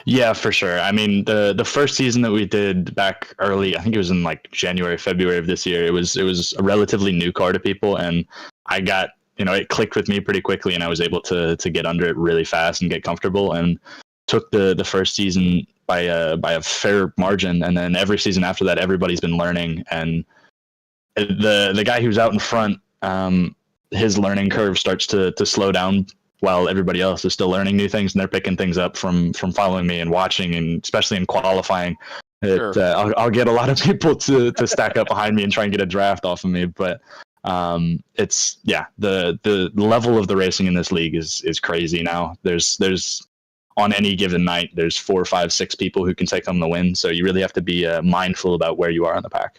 Yeah, for sure. I mean, the first season that we did back early, I think it was in like January, February of this year, it was a relatively new car to people, and I got, it clicked with me pretty quickly, and I was able to get under it really fast and get comfortable, and took the first season by a fair margin. And then every season after that, everybody's been learning, and the guy who's out in front, his learning curve starts to slow down, while everybody else is still learning new things, and they're picking things up from following me and watching, and especially in qualifying. Sure. I'll get a lot of people to stack up behind me and try and get a draft off of me. But it's the level of the racing in this league is crazy now. There's on any given night, there's 4, 5, 6 people who can take home the win. So you really have to be mindful about where you are in the pack.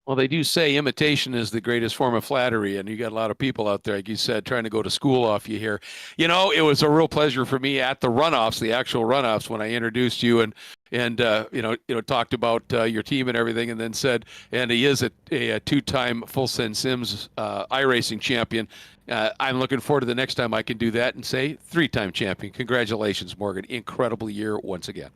Well, they do say imitation is the greatest form of flattery, and you got a lot of people out there, like you said, trying to go to school off you here. It was a real pleasure for me at the runoffs, the actual runoffs, when I introduced you and talked about your team and everything, and then said, and he is a 2-time Full Send Sims iRacing champion. I'm looking forward to the next time I can do that and say 3-time champion. Congratulations, Morgan. Incredible year once again.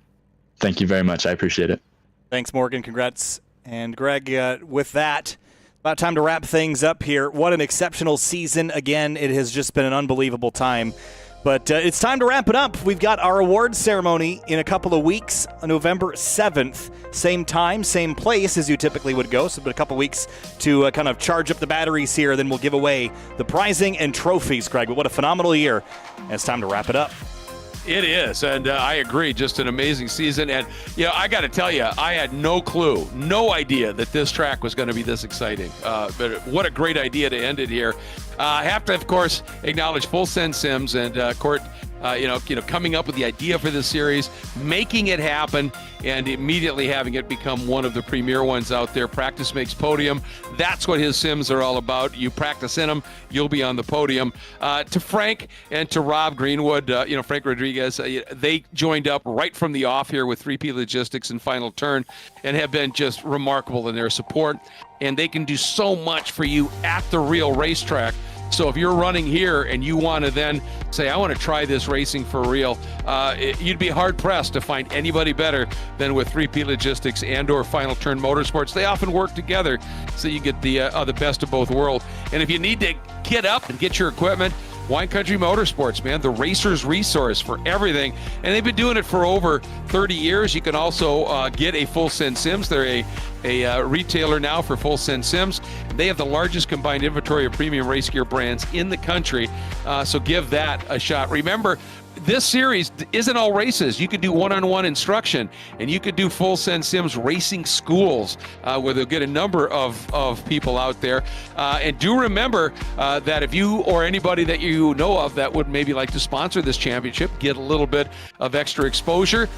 Thank you very much. I appreciate it. Thanks, Morgan. Congrats. And Greg, with that, about time to wrap things up here. What an exceptional season. Again, it has just been an unbelievable time. But it's time to wrap it up. We've got our awards ceremony in a couple of weeks, November 7th. Same time, same place as you typically would go. So, but a couple weeks to kind of charge up the batteries here. Then we'll give away the prizing and trophies, Greg. But what a phenomenal year. And it's time to wrap it up. It is, and I agree. Just an amazing season. And, I got to tell you, I had no clue, no idea that this track was going to be this exciting. But what a great idea to end it here. I have to, of course, acknowledge Full Send Sims and Court, coming up with the idea for this series, making it happen, and immediately having it become one of the premier ones out there. Practice makes podium. That's what his sims are all about. You practice in them, you'll be on the podium. To Frank and to Rob Greenwood, Frank Rodriguez, they joined up right from the off here with 3P Logistics and Final Turn and have been just remarkable in their support. And they can do so much for you at the real racetrack. So if you're running here and you want to then say, I want to try this racing for real, you'd be hard-pressed to find anybody better than with 3P Logistics and or Final Turn Motorsports. They often work together so you get the best of both worlds. And if you need to get up and get your equipment, Wine Country Motorsports, man, the racer's resource for everything. And they've been doing it for over 30 years. You can also get a Full Send Sims. They're a retailer now for Full Send Sims. They have the largest combined inventory of premium race gear brands in the country. So give that a shot. Remember, this series isn't all races. You could do one-on-one instruction, and you could do Full Send Sims racing schools where they'll get a number of people out there. And do remember that if you or anybody that you know of that would maybe like to sponsor this championship, get a little bit of extra exposure.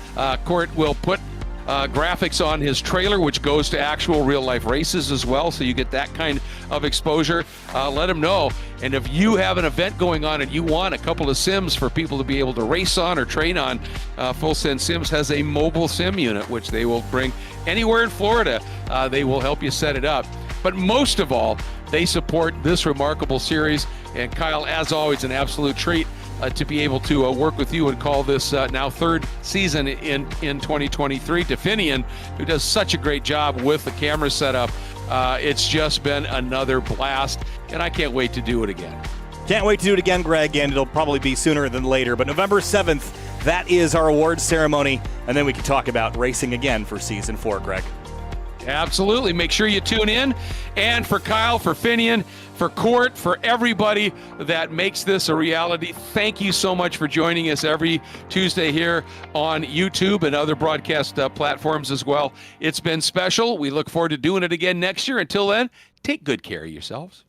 Court will put graphics on his trailer, which goes to actual real-life races as well, so you get that kind of exposure. Let him know. And if you have an event going on and you want a couple of sims for people to be able to race on or train on, Full Send Sims has a mobile sim unit, which they will bring anywhere in Florida. They will help you set it up. But most of all, they support this remarkable series. And Kyle, as always, an absolute treat to be able to work with you and call this now third season in 2023. To Finian, who does such a great job with the camera setup. It's just been another blast, and I can't wait to do it again. Can't wait to do it again, Greg, and it'll probably be sooner than later. But November 7th, that is our awards ceremony, and then we can talk about racing again for Season 4, Greg. Absolutely. Make sure you tune in. And for Kyle, for Finian, for Court, for everybody that makes this a reality, thank you so much for joining us every Tuesday here on YouTube and other broadcast platforms as well. It's been special. We look forward to doing it again next year. Until then, take good care of yourselves.